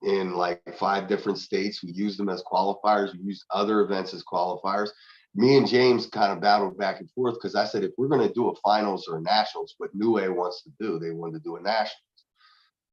in like 5 different states. We used them as qualifiers. We used other events as qualifiers. Me and James kind of battled back and forth because I said, if we're going to do a finals or a nationals, what New Way wants to do, they wanted to do a nationals.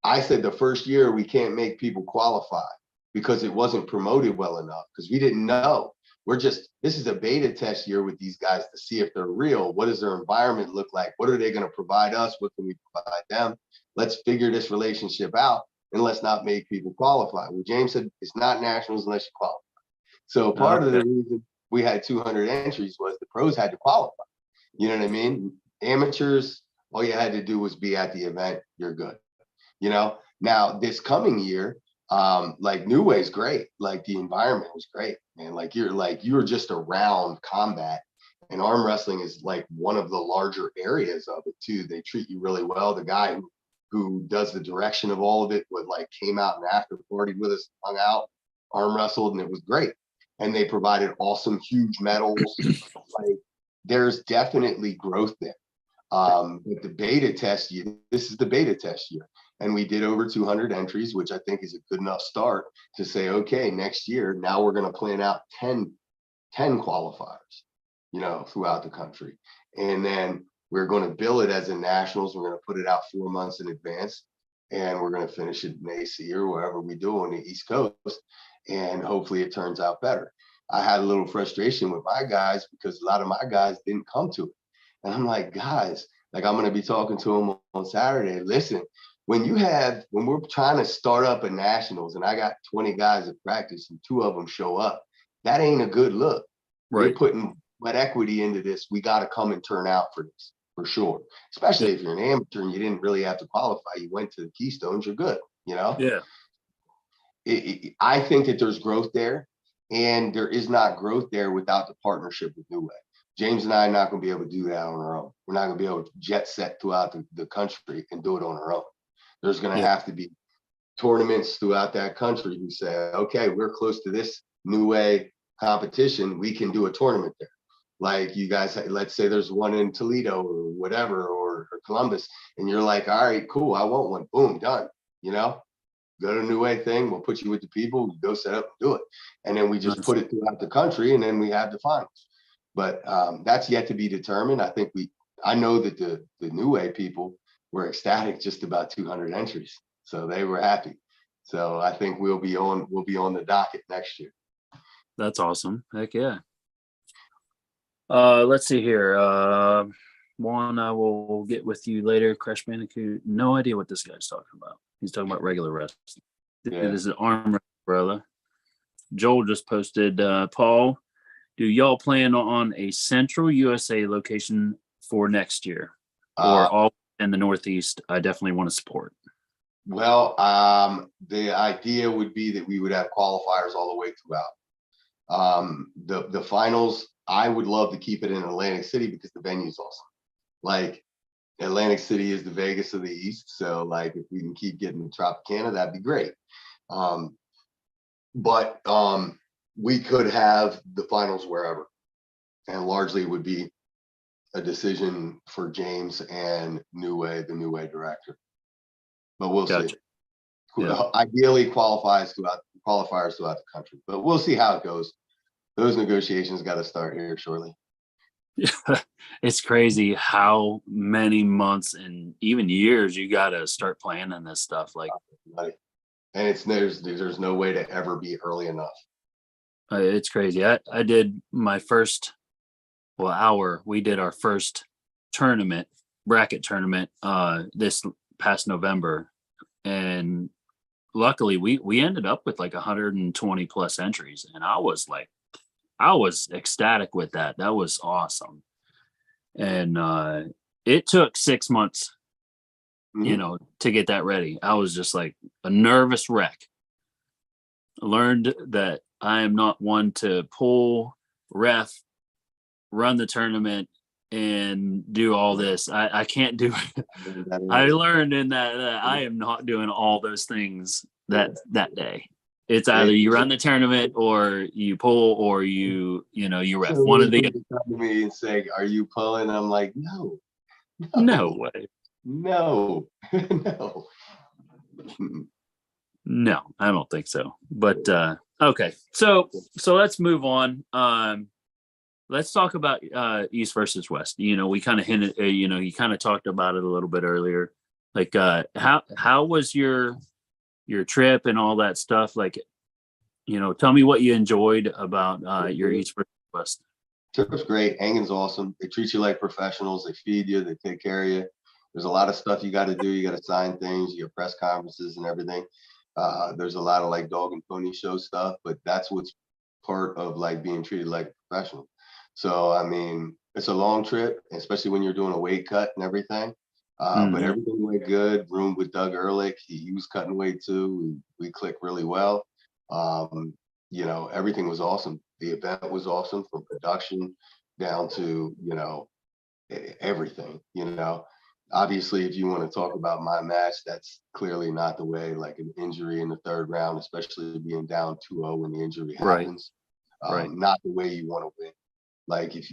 I said the first year we can't make people qualify because it wasn't promoted well enough because we didn't know. This is a beta test year with these guys to see if they're real. What does their environment look like? What are they going to provide us? What can we provide them? Let's figure this relationship out and let's not make people qualify. Well, James said it's not nationals unless you qualify. So part of the reason we had 200 entries was the pros had to qualify. You know what I mean? Amateurs, all you had to do was be at the event. You're good. You know, now this coming year, like New Way's great. Like the environment was great, man. Like you're just around combat, and arm wrestling is like one of the larger areas of it too. They treat you really well. The guy who does the direction of all of it came out and after partied with us, hung out, arm wrestled, and it was great. And they provided awesome, huge medals. Like there's definitely growth there. But the beta test year, this is the beta test year. And we did over 200 entries, which I think is a good enough start to say, okay, next year, now we're going to plan out 10 qualifiers, you know, throughout the country. And then we're going to bill it as a nationals. We're going to put it out 4 months in advance. And we're going to finish it in AC or wherever we do on the East Coast. And hopefully it turns out better. I had a little frustration with my guys because a lot of my guys didn't come to it. And I'm like, guys, like I'm going to be talking to them on Saturday. Listen, when we're trying to start up a nationals and I got 20 guys at practice and 2 of them show up, that ain't a good look. Right. You're putting sweat equity into this. We got to come and turn out for this for sure. Especially if you're an amateur and you didn't really have to qualify. You went to the Keystones, you're good, you know? Yeah. I think that there's growth there, and there is not growth there without the partnership with New Way. James and I are not going to be able to do that on our own. We're not going to be able to jet set throughout the country and do it on our own. There's going to have to be tournaments throughout that country who say, okay, we're close to this New Way competition. We can do a tournament there. Like you guys, let's say there's one in Toledo or whatever, or Columbus, and you're like, all right, cool, I want one. Boom, done. You know, go to a New Way thing. We'll put you with the people. You go set up and do it. And then we just put it throughout the country, and then we have the finals. But that's yet to be determined. I know that the New Way people were ecstatic just about 200 entries. So they were happy. So I think we'll be on the docket next year. That's awesome. Heck yeah. Let's see here. One, I will get with you later. Crash Bandicoot. No idea what this guy's talking about. He's talking about regular wrestling. Yeah. This is arm wrestling, brother. Joel just posted, Paul, do y'all plan on a central USA location for next year? Or all in the Northeast? I definitely want to support. Well, the idea would be that we would have qualifiers all the way throughout. The finals, I would love to keep it in Atlantic City because the venue's awesome. Like Atlantic City is the Vegas of the East. So like if we can keep getting the Tropicana, that'd be great. But we could have the finals wherever, and largely would be a decision for James and the New Way director. But we'll see. Gotcha. Yeah. Ideally qualifiers throughout the country, but we'll see how it goes. Those negotiations got to start here shortly. It's crazy how many months and even years you got to start planning this stuff. Like, and there's no way to ever be early enough. it's crazy. I did my first, we did our first bracket tournament this past November, and luckily we ended up with like 120 plus entries, and I was ecstatic with that. That was awesome. And it took 6 months, to get that ready. I was just like a nervous wreck. I learned that I am not one to pull, ref, run the tournament, and do all this. I can't do it. I learned in that I am not doing all those things that day. It's either you run the tournament or you pull or you ref. So one of the come to me and say, "Are you pulling?" I'm like, "No, no way. no, no." No, I don't think so. But okay, so let's move on. Let's talk about East versus West. We kind of hinted. You kind of talked about it a little bit earlier. Like, how was your trip and all that stuff? Like, tell me what you enjoyed about your East versus West. Trip's great. Hanging's awesome. They treat you like professionals. They feed you. They take care of you. There's a lot of stuff you got to do. You got to sign things. You got press conferences and everything. There's a lot of like dog and pony show stuff, but that's what's part of like being treated like a professional. So, I mean, it's a long trip, especially when you're doing a weight cut and everything. But everything went good. Roomed with Doug Ehrlich. He was cutting weight too. We clicked really well. Everything was awesome. The event was awesome, from production down to, everything, Obviously, if you want to talk about my match, that's clearly not the way. Like an injury in the third round, especially being down 2-0 when the injury happens, right. Not the way you want to win. Like if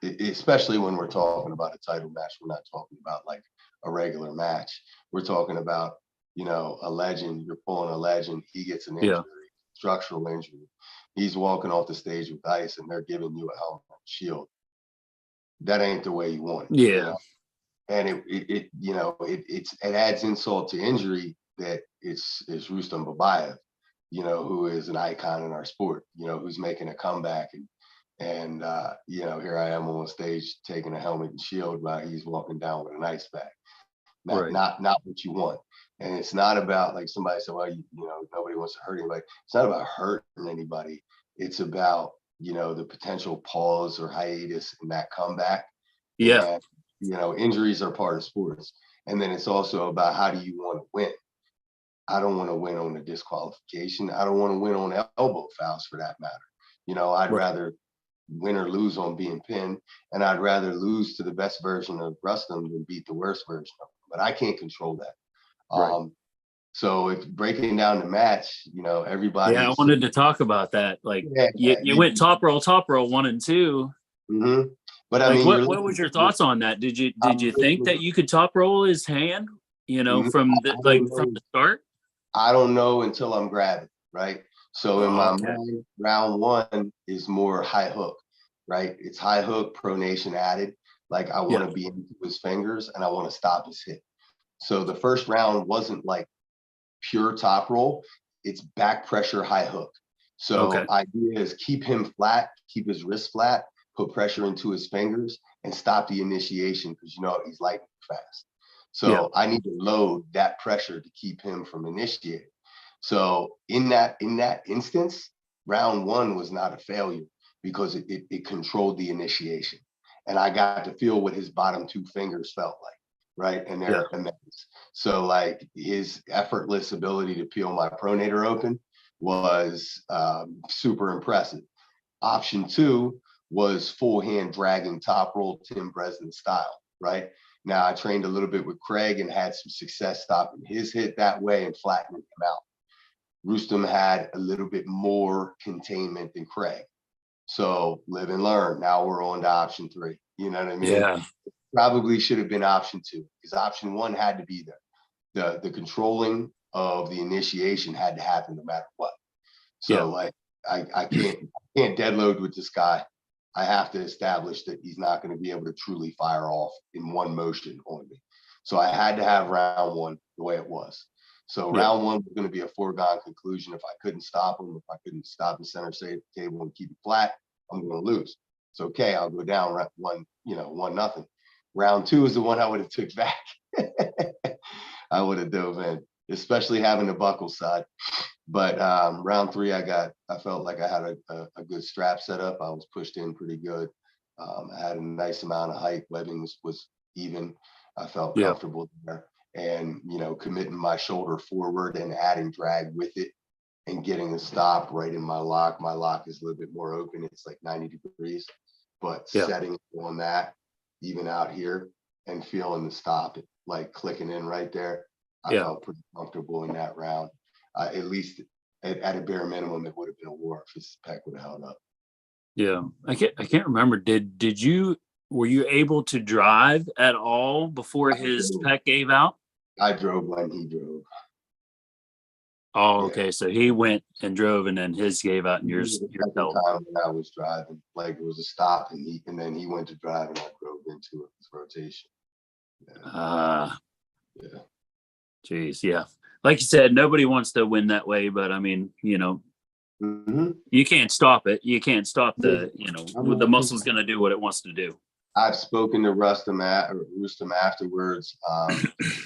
especially when we're talking about a title match, we're not talking about like a regular match. We're talking about, a legend. You're pulling a legend. He gets an injury, structural injury. He's walking off the stage with ice, and they're giving you a helmet and shield. That ain't the way you want it. Yeah. And it adds insult to injury that it's Rustam Babayev, who is an icon in our sport, who's making a comeback, and here I am on stage taking a helmet and shield while he's walking down with an ice pack. Not what you want. And it's not about, like, somebody said, well, nobody wants to hurt anybody. It's not about hurting anybody. It's about, the potential pause or hiatus in that comeback. Yeah. And, injuries are part of sports. And then it's also about, how do you want to win? I don't want to win on a disqualification. I don't want to win on elbow fouls, for that matter. I'd rather win or lose on being pinned, and I'd rather lose to the best version of Rustam than beat the worst version of him. But I can't control that. So if breaking down the match, everybody. Yeah, I wanted to talk about that. Like, you went top roll 1 and 2. Mm-hmm. But I mean, what was your thoughts on that? Did you think that you could top roll his hand? From the start. I don't know until I'm grabbing, right? So in my mind, round 1 is more high hook, right? It's high hook, pronation added. Like, I want to be into his fingers and I want to stop his hip. So the first round wasn't like pure top roll. It's back pressure, high hook. So idea is keep him flat, keep his wrist flat, put pressure into his fingers, and stop the initiation, because he's lightning fast. So I need to load that pressure to keep him from initiating. So in that instance, round 1 was not a failure, because it controlled the initiation. And I got to feel what his bottom 2 fingers felt like, right? And they're immense. So like, his effortless ability to peel my pronator open was super impressive. Option 2 was full hand dragging top roll, Tim Breslin style, right? Now, I trained a little bit with Craig and had some success stopping his hit that way and flattening him out. Rustam had a little bit more containment than Craig. So live and learn. Now we're on to option 3. You know what I mean? Yeah. Probably should have been option 2, because option 1 had to be there. The controlling of the initiation had to happen no matter what. So like I can't dead load with this guy. I have to establish that he's not going to be able to truly fire off in one motion on me. So I had to have round 1 the way it was. So round 1 was going to be a foregone conclusion. If I couldn't stop him, if I couldn't stop the center table and keep it flat, I'm going to lose. It's okay. I'll go down 1-0. Round 2 is the one I would have took back. I would have dove in, especially having the buckle side. But round 3, I felt like I had a good strap set up. I was pushed in pretty good. I had a nice amount of height. Webbing was even. I felt comfortable there. And, committing my shoulder forward and adding drag with it and getting a stop right in my lock. My lock is a little bit more open. It's like 90 degrees, but setting on that, even out here, and feeling the stop, like clicking in right there, I felt pretty comfortable in that round. At least at a bare minimum, it would have been a war if his pec would have held up. Yeah. I can't remember. Were you able to drive at all before his pec gave out? I drove when he drove. Oh, okay. So he went and drove, and then his gave out, and yours. Time when I was driving, like it was a stop, and then he went to drive, and I drove into his rotation. Yeah. Geez, yeah. Like you said, nobody wants to win that way, but I mean, you can't stop it. You can't stop the muscle's going to do what it wants to do. I've spoken to Rustam afterwards.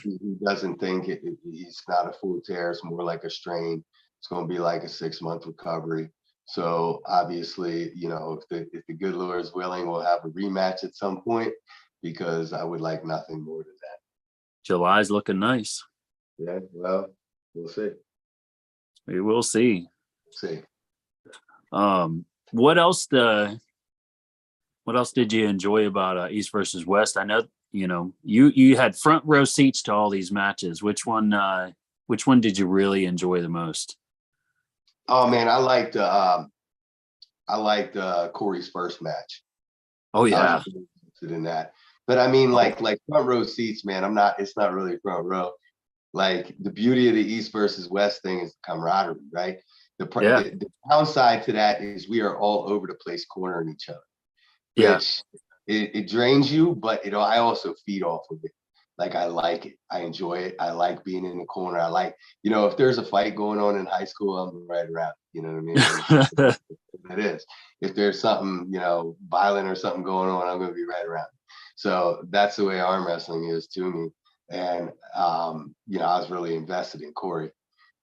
He doesn't think he's not a full tear. It's more like a strain. It's going to be like a 6-month recovery. So obviously, if the good Lord is willing, we'll have a rematch at some point, because I would like nothing more than that. July's looking nice. Yeah, well, we'll see. We will see. See. What else did you enjoy about East versus West? I know, you had front row seats to all these matches. Which one did you really enjoy the most? Oh man, I liked Corey's first match. Oh yeah. I was really interested in that. But I mean, like front row seats, man, it's not really front row. Like the beauty of the East versus West thing is camaraderie, right? The downside to that is we are all over the place cornering each other. Which it drains you, but I also feed off of it. Like I like it. I enjoy it. I like being in the corner. I like, if there's a fight going on in high school, I'm right around. You know what I mean? It is. If there's something, violent or something going on, I'm going to be right around. So that's the way arm wrestling is to me. And, I was really invested in Corey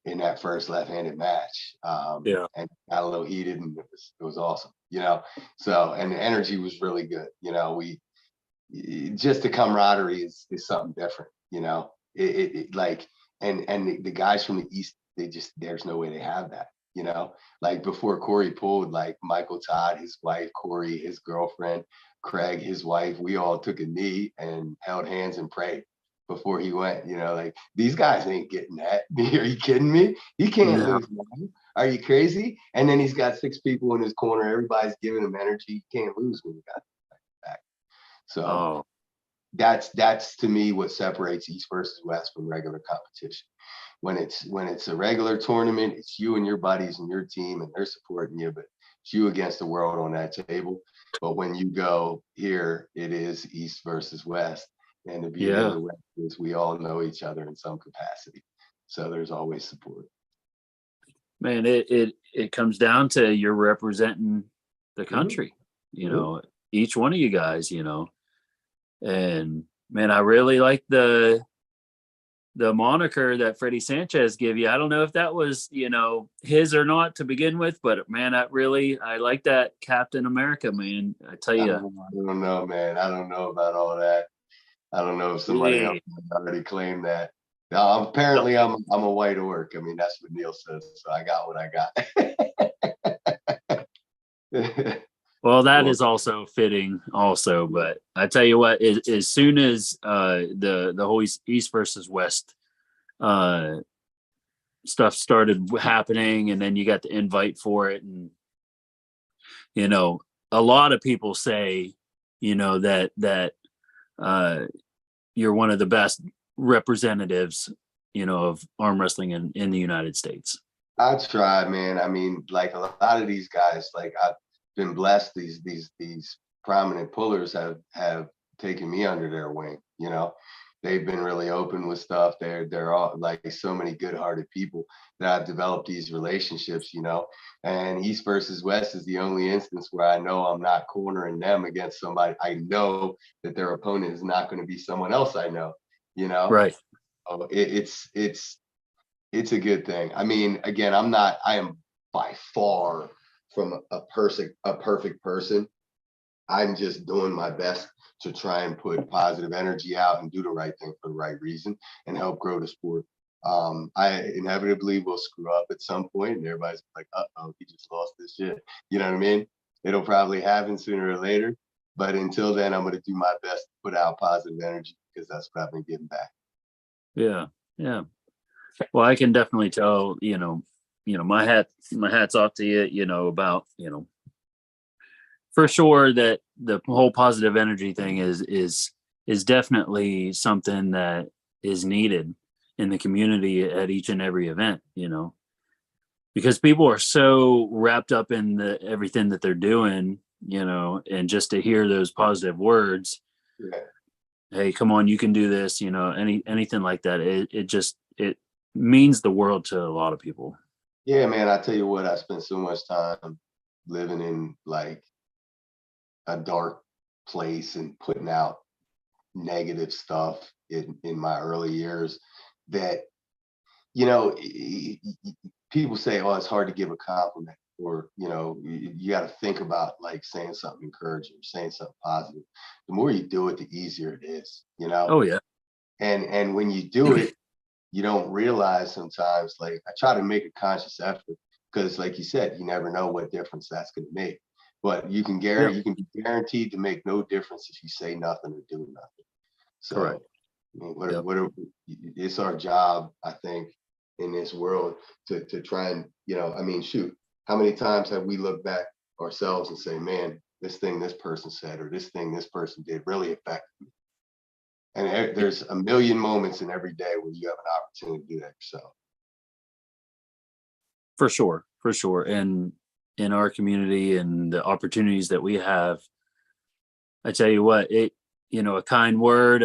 in that first left-handed match. And got a little heated, and it was awesome, So, and the energy was really good. Just the camaraderie is something different, it like, and the guys from the East, there's no way they have that, like before Corey pulled, like Michael Todd, his wife, Corey, his girlfriend, Craig, his wife, we all took a knee and held hands and prayed before he went. Like these guys ain't getting that. Are you kidding me? He can't lose, man. Are you crazy? And then he's got 6 people in his corner. Everybody's giving him energy. He can't lose when he got back. So that's to me what separates East versus West from regular competition. When it's a regular tournament, it's you and your buddies and your team, and they're supporting you, but it's you against the world on that table. But when you go here, it is East versus West. And the beauty of the West is we all know each other in some capacity. So there's always support. Man, it comes down to you're representing the country, each one of you guys, and man, I really like the moniker that Freddie Sanchez gave you. I don't know if that was, his or not to begin with, but man, I like that Captain America, man. I tell you. I don't know, man. I don't know about all that. I don't know if somebody else already claimed that. Apparently, I'm a white orc. I mean, that's what Neil says. So I got what I got. Well, that is also fitting, also. But I tell you what, as soon as the whole East versus West stuff started happening, and then you got the invite for it, and a lot of people say, that uh, you're one of the best representatives, of arm wrestling in the United States. I try, man. I mean, like a lot of these guys, like I've been blessed. These prominent pullers have taken me under their wing. They've been really open with stuff. They're all like so many good-hearted people that I've developed these relationships. And East versus West is the only instance where I know I'm not cornering them against somebody. I know that their opponent is not going to be someone else I know. You know, Right. oh, it's a good thing. I mean, again, I am by far from a perfect person. I'm just doing my best to try and put positive energy out and do the right thing for the right reason and help grow the sport. I inevitably will screw up at some point and everybody's like, uh-oh, he just lost this shit. You know what I mean? It'll probably happen sooner or later. But until then, I'm going to do my best to put out positive energy because that's what I've been getting back. Yeah. Yeah. Well, I can definitely tell, my hat's off to you, about, for sure that the whole positive energy thing is definitely something that is needed in the community at each and every event, because people are so wrapped up in everything that they're doing, and just to hear those positive words, Yeah. hey, come on, you can do this, anything like that. It means the world to a lot of people. Yeah, man, I tell you what, I spent so much time living in like a dark place and putting out negative stuff in my early years that, people say, oh, it's hard to give a compliment, or, you got to think about like saying something encouraging, saying something positive. The more you do it, the easier it is, Oh yeah. and when you do it, you don't realize sometimes, like I try to make a conscious effort because like you said, you never know what difference that's going to make. But Yeah. you can be guaranteed to make no difference if you say nothing or do nothing. Correct. So I mean, Yep. it's our job, I think, in this world to try and, I mean, shoot, how many times have we looked back ourselves and say, man, this thing this person said or this thing this person did really affected me. And there's a million moments in every day where you have an opportunity to do that yourself. For sure. For sure. And in our community and the opportunities that we have, I tell you what, a kind word,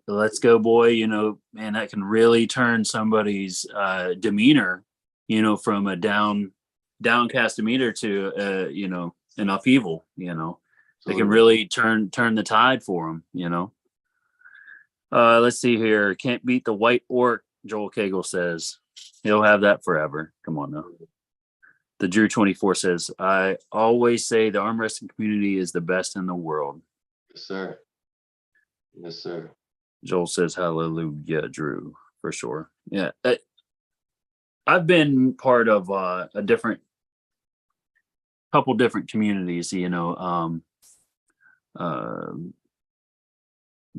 let's go boy, man, that can really turn somebody's demeanor, from a downcast demeanor to, an upheaval, they can really turn the tide for them. Let's see here. Can't beat the white orc, Joel Cagle says. He'll have that forever. Come on now. The Drew 24 says, I always say the arm wrestling community is the best in the world. Yes, sir. Yes, sir. Joel says, hallelujah, Drew, for sure. Yeah. I've been part of a couple different communities,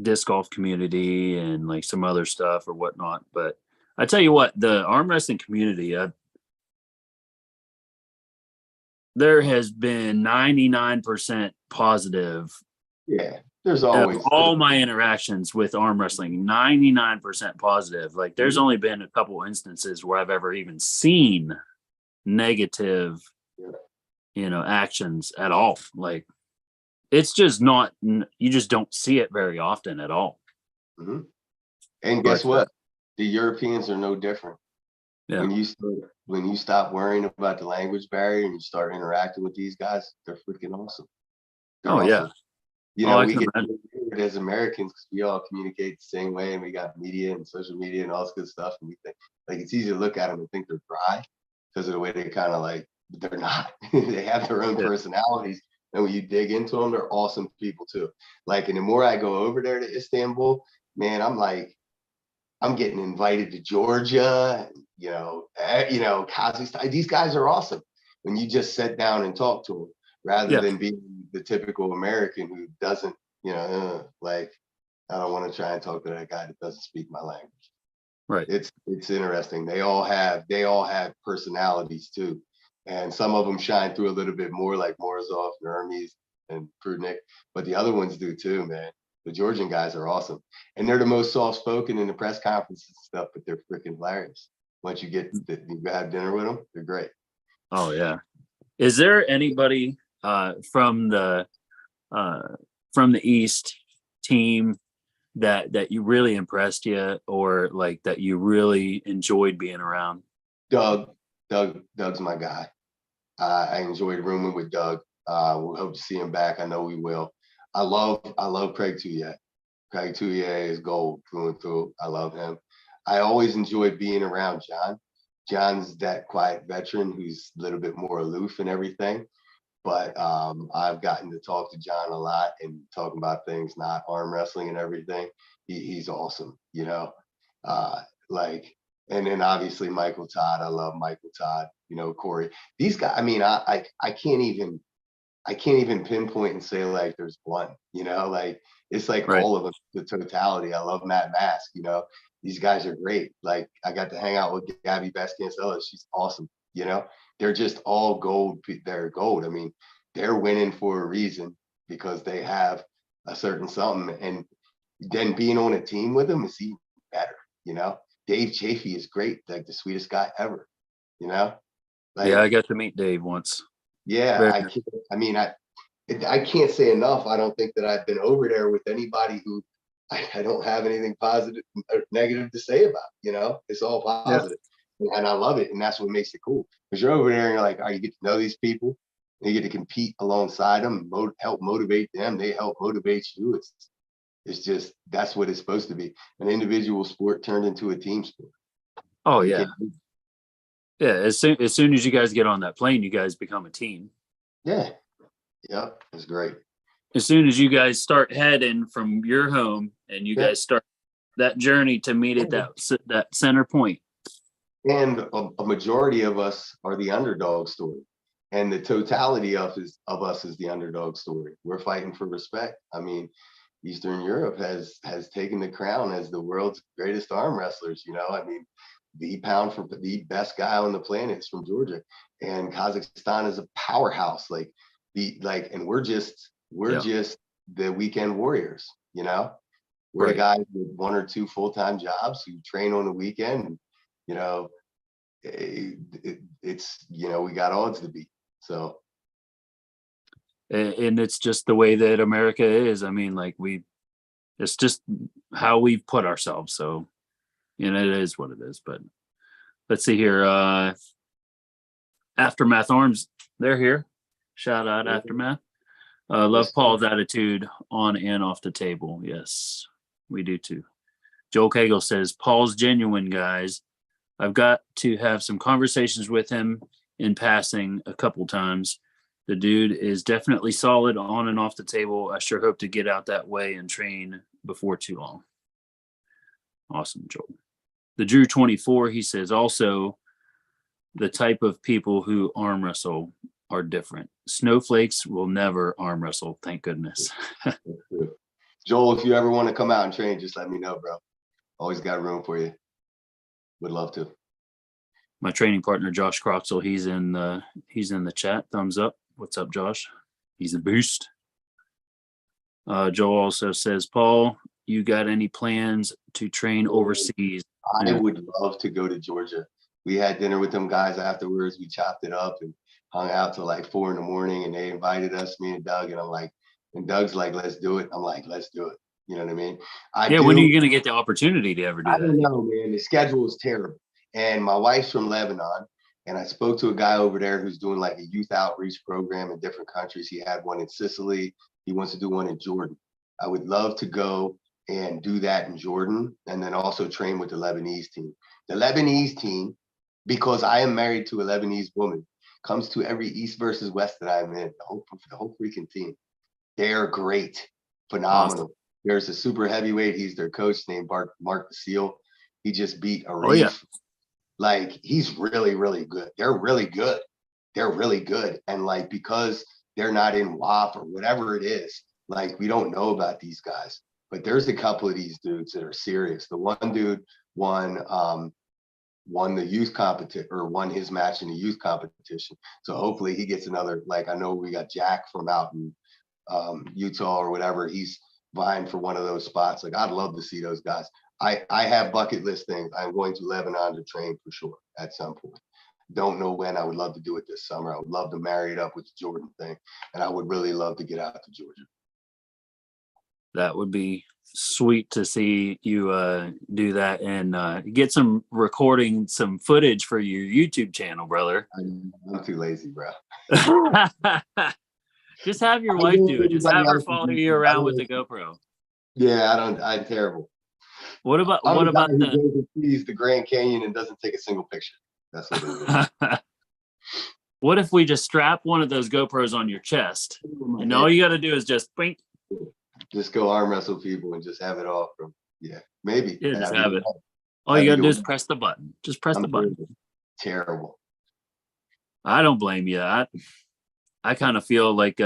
disc golf community and like some other stuff or whatnot. But I tell you what, the arm wrestling community, there has been 99% positive. Yeah, there's always all my interactions with arm wrestling, 99% positive. Like there's only been a couple instances where I've ever even seen negative, actions at all. Like it's just not, you just don't see it very often at all. Mm-hmm. And guess what? The Europeans are no different. Yeah. When you stop worrying about the language barrier and you start interacting with these guys, they're freaking awesome. They're awesome. Yeah. We get as Americans because we all communicate the same way and we got media and social media and all this good stuff. And we think like it's easy to look at them and think they're dry because of the way they kind of like, they're not. They have their own personalities. And when you dig into them, they're awesome people too. Like, and the more I go over there to Istanbul, man, I'm getting invited to Georgia, Kazakhstan. These guys are awesome when you just sit down and talk to them rather than being the typical American who doesn't, like, I don't want to try and talk to that guy that doesn't speak my language. Right. It's interesting. They all have personalities too. And some of them shine through a little bit more like Morozov and Hermes. and Prudnick, but the other ones do too, man. The Georgian guys are awesome, and they're the most soft-spoken in the press conferences and stuff, but they're freaking hilarious. Once you have dinner with them, they're great. Oh yeah. Is there anybody from the East team that you really impressed you, or like that you really enjoyed being around? Doug's my guy. I enjoyed rooming with Doug. We hope to see him back. I know we will. I love Craig Touye. Craig Touye is gold through and through. I love him. I always enjoyed being around John. John's that quiet veteran who's a little bit more aloof and everything. But I've gotten to talk to John a lot and talking about things, not arm wrestling and everything. He's awesome, you know. And then obviously Michael Todd. I love Michael Todd. You know, Corey. These guys. I mean, I can't even pinpoint and say like there's one. You know, like it's like Right. all of them, the totality. I love Matt Mask. You know, these guys are great. Like I got to hang out with Gabby Vasconcelos. She's awesome. You know, they're just all gold. They're gold. I mean, they're winning for a reason because they have a certain something. And then being on a team with them is even better. You know, Dave Chafee is great, like the sweetest guy ever. You know, like Yeah, I got to meet Dave once. yeah, Very I can't say enough. I don't think that I've been over there with anybody who I don't have anything positive or negative to say about. You know, it's all positive. And I love it, and that's what makes it cool. Because you're over there and you're like, you get to know these people, and you get to compete alongside them, help motivate them. They help motivate you. It's just that's what it's supposed to be. An individual sport turned into a team sport. Oh You yeah. Yeah, as soon as you guys get on that plane, you guys become a team. Yeah, it's great. As soon as you guys start heading from your home and you guys start that journey to meet at that center point. And a majority of us are the underdog story, and the totality of us is the underdog story. We're fighting for respect. I mean, Eastern Europe has taken the crown as the world's greatest arm wrestlers. You know, I mean, the best guy on the planet is from Georgia, and Kazakhstan is a powerhouse. And we're just the weekend warriors. You know, we're the guys with one or two full-time jobs who train on the weekend. You know, it's we got odds to beat. So, and it's just the way that America is. I mean, like it's just how we've put ourselves. So, it is what it is. But let's see here. Aftermath Arms, they're here. Shout out Aftermath. Love Paul's attitude on and off the table. Yes, we do too. Joel Cagle says, Paul's genuine, guys. I've got to have some conversations with him in passing a couple times. The dude is definitely solid on and off the table. I sure hope to get out that way and train before too long. Awesome, Joel. The Drew 24, he says, also the type of people who arm wrestle are different. Snowflakes will never arm wrestle, thank goodness. Joel, if you ever want to come out and train, just let me know, bro. Always got room for you. Would love to. My training partner, Josh Croxel, he's in the chat. Thumbs up. What's up, Josh? He's a boost. Joel also says, Paul, you got any plans to train overseas? I would love to go to Georgia. We had dinner with them guys afterwards. We chopped it up and hung out till like 4 a.m, and they invited us, me and Doug, and Doug's like, let's do it. I'm like, let's do it. You know what I mean? When are you going to get the opportunity to ever do that? I don't know, man. The schedule is terrible. And my wife's from Lebanon, and I spoke to a guy over there who's doing like a youth outreach program in different countries. He had one in Sicily. He wants to do one in Jordan. I would love to go and do that in Jordan, and then also train with the Lebanese team. The Lebanese team, because I am married to a Lebanese woman, comes to every East versus West that I'm in. The whole freaking team. They are great, phenomenal. Awesome. There's a super heavyweight. He's their coach named Mark Basile. He just beat Arif. Oh, yeah. Like, he's really, really good. They're really good. They're really good. And like, because they're not in WAP or whatever it is, like, we don't know about these guys. But there's a couple of these dudes that are serious. The one dude won the youth competition, or won his match in the youth competition. So hopefully he gets another, like, I know we got Jack from out in Utah or whatever, he's vying for one of those spots. Like, I'd love to see those guys. I have bucket list things. I'm going to Lebanon to train for sure at some point. Don't know when. I would love to do it this summer. I would love to marry it up with the Jordan thing, and I would really love to get out to Georgia. That would be sweet to see you do that and get some recording, some footage for your YouTube channel, brother. I'm too lazy, bro. Just have your wife do it. Just have her follow you around with the GoPro. Yeah, I'm terrible. What about I'm the guy who the goes and sees the Grand Canyon and doesn't take a single picture? That's what it is. What if we just strap one of those GoPros on your chest, and all you got to do is just blink. Just go arm wrestle people and just have it all from maybe. Yeah, just have it. All That'd you got to be do is cool. press the button. Just press the button. Terrible. I don't blame you. I kind of feel like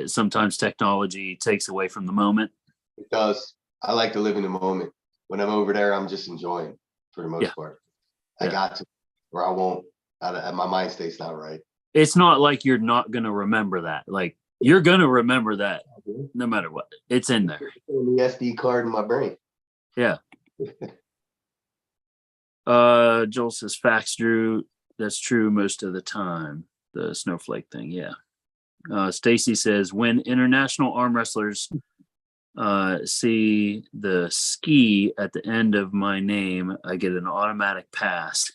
sometimes technology takes away from the moment. It does. I like to live in the moment. When I'm over there, I'm just enjoying for the most part. I got to, or I won't. My mind state's not right. It's not like you're not going to remember that. Like, you're going to remember that no matter what. It's in there. The SD card in my brain. Yeah. Joel says, facts, Drew. That's true most of the time. The snowflake thing. Yeah. Stacy says, when international arm wrestlers see the ski at the end of my name, I get an automatic pass.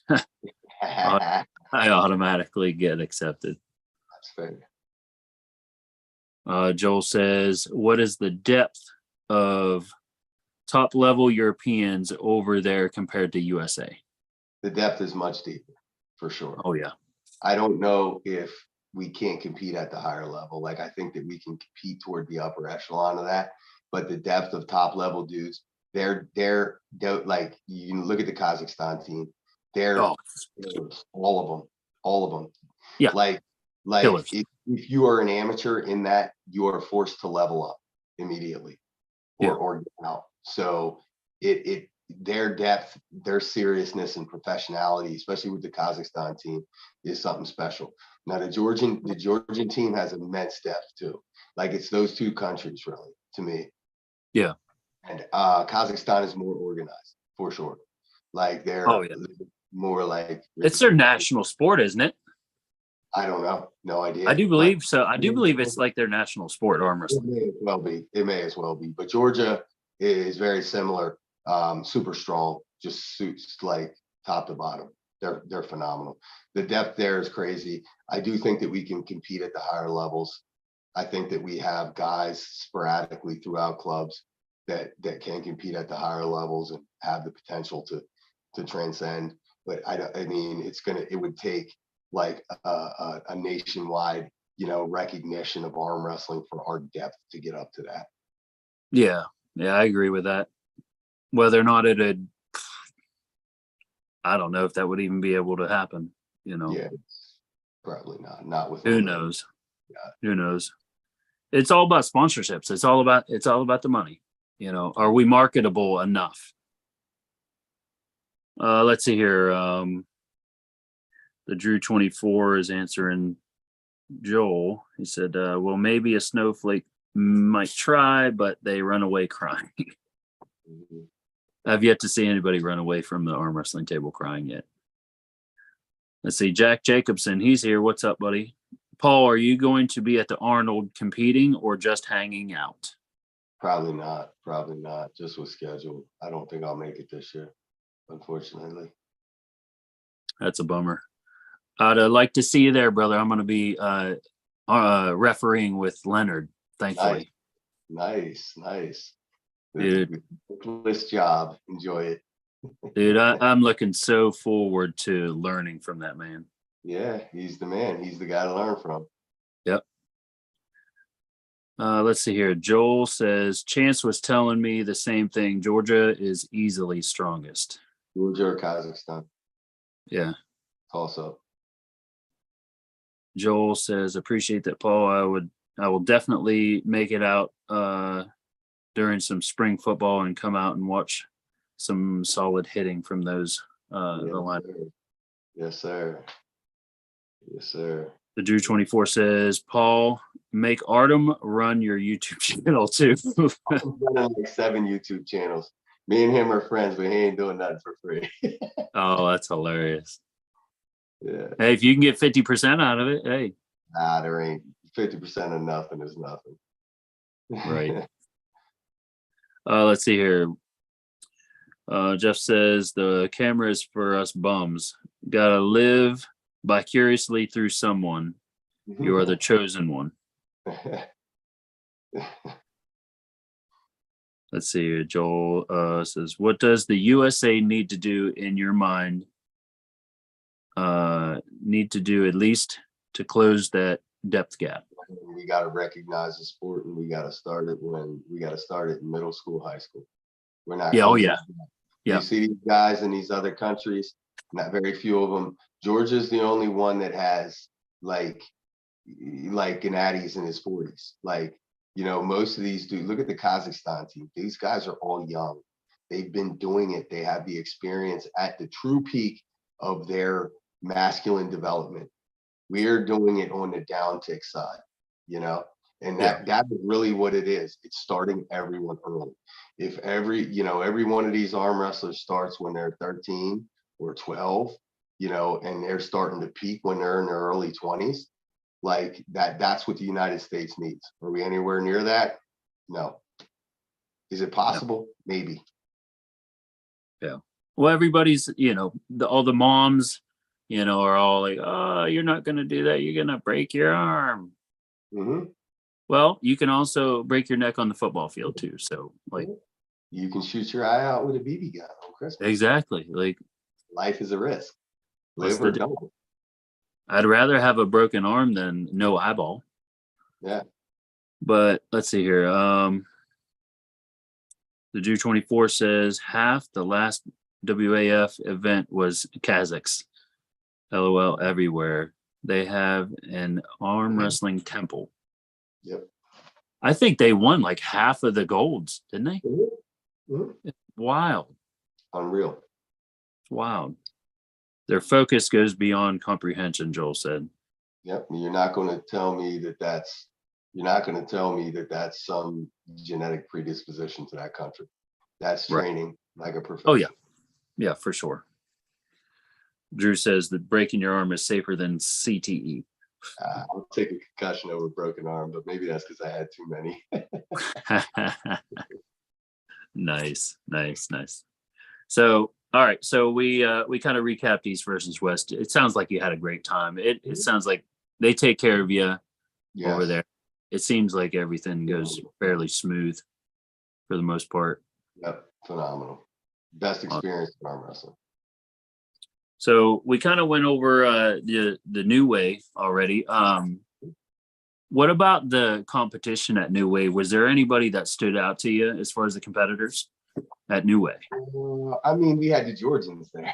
I automatically get accepted. That's fair. Joel says, what is the depth of top level Europeans over there compared to USA? The depth is much deeper, for sure. Oh, yeah. I don't know if we can't compete at the higher level. Like, I think that we can compete toward the upper echelon of that. But the depth of top level dudes, they're like, you can look at the Kazakhstan team. They're all of them. Yeah. Like if you are an amateur in that, you are forced to level up immediately or get out. So their depth, their seriousness and professionality, especially with the Kazakhstan team, is something special. Now the Georgian team has immense depth too. Like, it's those two countries really, to me. Yeah. And Kazakhstan is more organized for sure. Like, they're more like, it's their national sport, isn't it? I don't know. No idea. I do believe so. I do believe it's like their national sport, arm wrestling. It may as well be. But Georgia is very similar. Super strong, just suits like top to bottom. They're phenomenal. The depth there is crazy. I do think that we can compete at the higher levels. I think that we have guys sporadically throughout clubs that can compete at the higher levels and have the potential to transcend. But I mean, it would take like a nationwide, recognition of arm wrestling for our depth to get up to that. Yeah, I agree with that. Whether or not I don't know if that would even be able to happen. Yeah, probably not. Not with who knows. Yeah. Who knows? It's all about sponsorships. It's all about the money. Are we marketable enough? Let's see here. The Drew 24 is answering Joel. He said, well, maybe a snowflake might try, but they run away crying. Mm-hmm. I've yet to see anybody run away from the arm wrestling table crying yet. Let's see. Jack Jacobson, he's here. What's up, buddy? Paul, are you going to be at the Arnold competing or just hanging out? Probably not. Just with schedule. I don't think I'll make it this year, unfortunately. That's a bummer. I'd like to see you there, brother. I'm going to be refereeing with Leonard, thankfully. Nice. Dude, this job. Enjoy it. Dude, I'm looking so forward to learning from that man. Yeah, he's the man. He's the guy to learn from. Yep. Let's see here. Joel says, Chance was telling me the same thing. Georgia is easily strongest. Georgia or Kazakhstan? Yeah. Toss up. Joel says, appreciate that, Paul. I will definitely make it out during some spring football and come out and watch some solid hitting from those the line. Yes, sir. The Drew 24 says, Paul, make Artem run your YouTube channel too. He's running like 7 YouTube channels. Me and him are friends, but he ain't doing nothing for free. Oh, that's hilarious. Yeah. Hey, if you can get 50% out of it, hey. Nah, there ain't 50% of nothing is nothing. Right. Let's see here. Jeff says the camera is for us bums. Gotta live vicariously through someone. You are the chosen one. Let's see here. Joel says, what does the USA need to do in your mind? Need to do at least to close that depth gap. We got to recognize the sport, and we got to start it in middle school, high school. We're not. Yeah. Oh yeah. You see these guys in these other countries, not very few of them. Georgia's the only one that has like Gennadi's in his 40s. Like, most of these dudes, look at the Kazakhstan team. These guys are all young. They've been doing it. They have the experience at the true peak of their masculine development. We are doing it on the downtick side, and that is really what it is. It's starting everyone early. If every one of these arm wrestlers starts when they're 13 or 12, and they're starting to peak when they're in their early 20s, like that's what the United States needs. Are we anywhere near that? No. Is it possible? No. Maybe. Yeah. Well, everybody's, all the moms, are all like, oh, you're not going to do that. You're going to break your arm. Mm-hmm. Well, you can also break your neck on the football field too. So like, you can shoot your eye out with a BB gun on Christmas. Exactly. Like, life is a risk. Live or don't. I'd rather have a broken arm than no eyeball. Yeah. But let's see here. The Jew 24 says half the last WAF event was Kazakhs. LOL everywhere. They have an arm wrestling temple. Yep. I think they won like half of the golds, didn't they? Mm-hmm. It's wild. Unreal. It's wild. Their focus goes beyond comprehension, Joel said. Yep. You're not going to tell me that that's some genetic predisposition to that country. That's training like a professional. Oh yeah. Yeah, for sure. Drew says that breaking your arm is safer than CTE. I'll take a concussion over a broken arm, but maybe that's because I had too many. Nice. So, all right. So we kind of recapped East versus West. It sounds like you had a great time. It sounds like they take care of you over there. It seems like everything goes fairly smooth for the most part. Yep, phenomenal. Best experience in arm wrestling. So we kind of went over the New Way already. What about the competition at New Way? Was there anybody that stood out to you as far as the competitors at New Way? We had the Georgians there.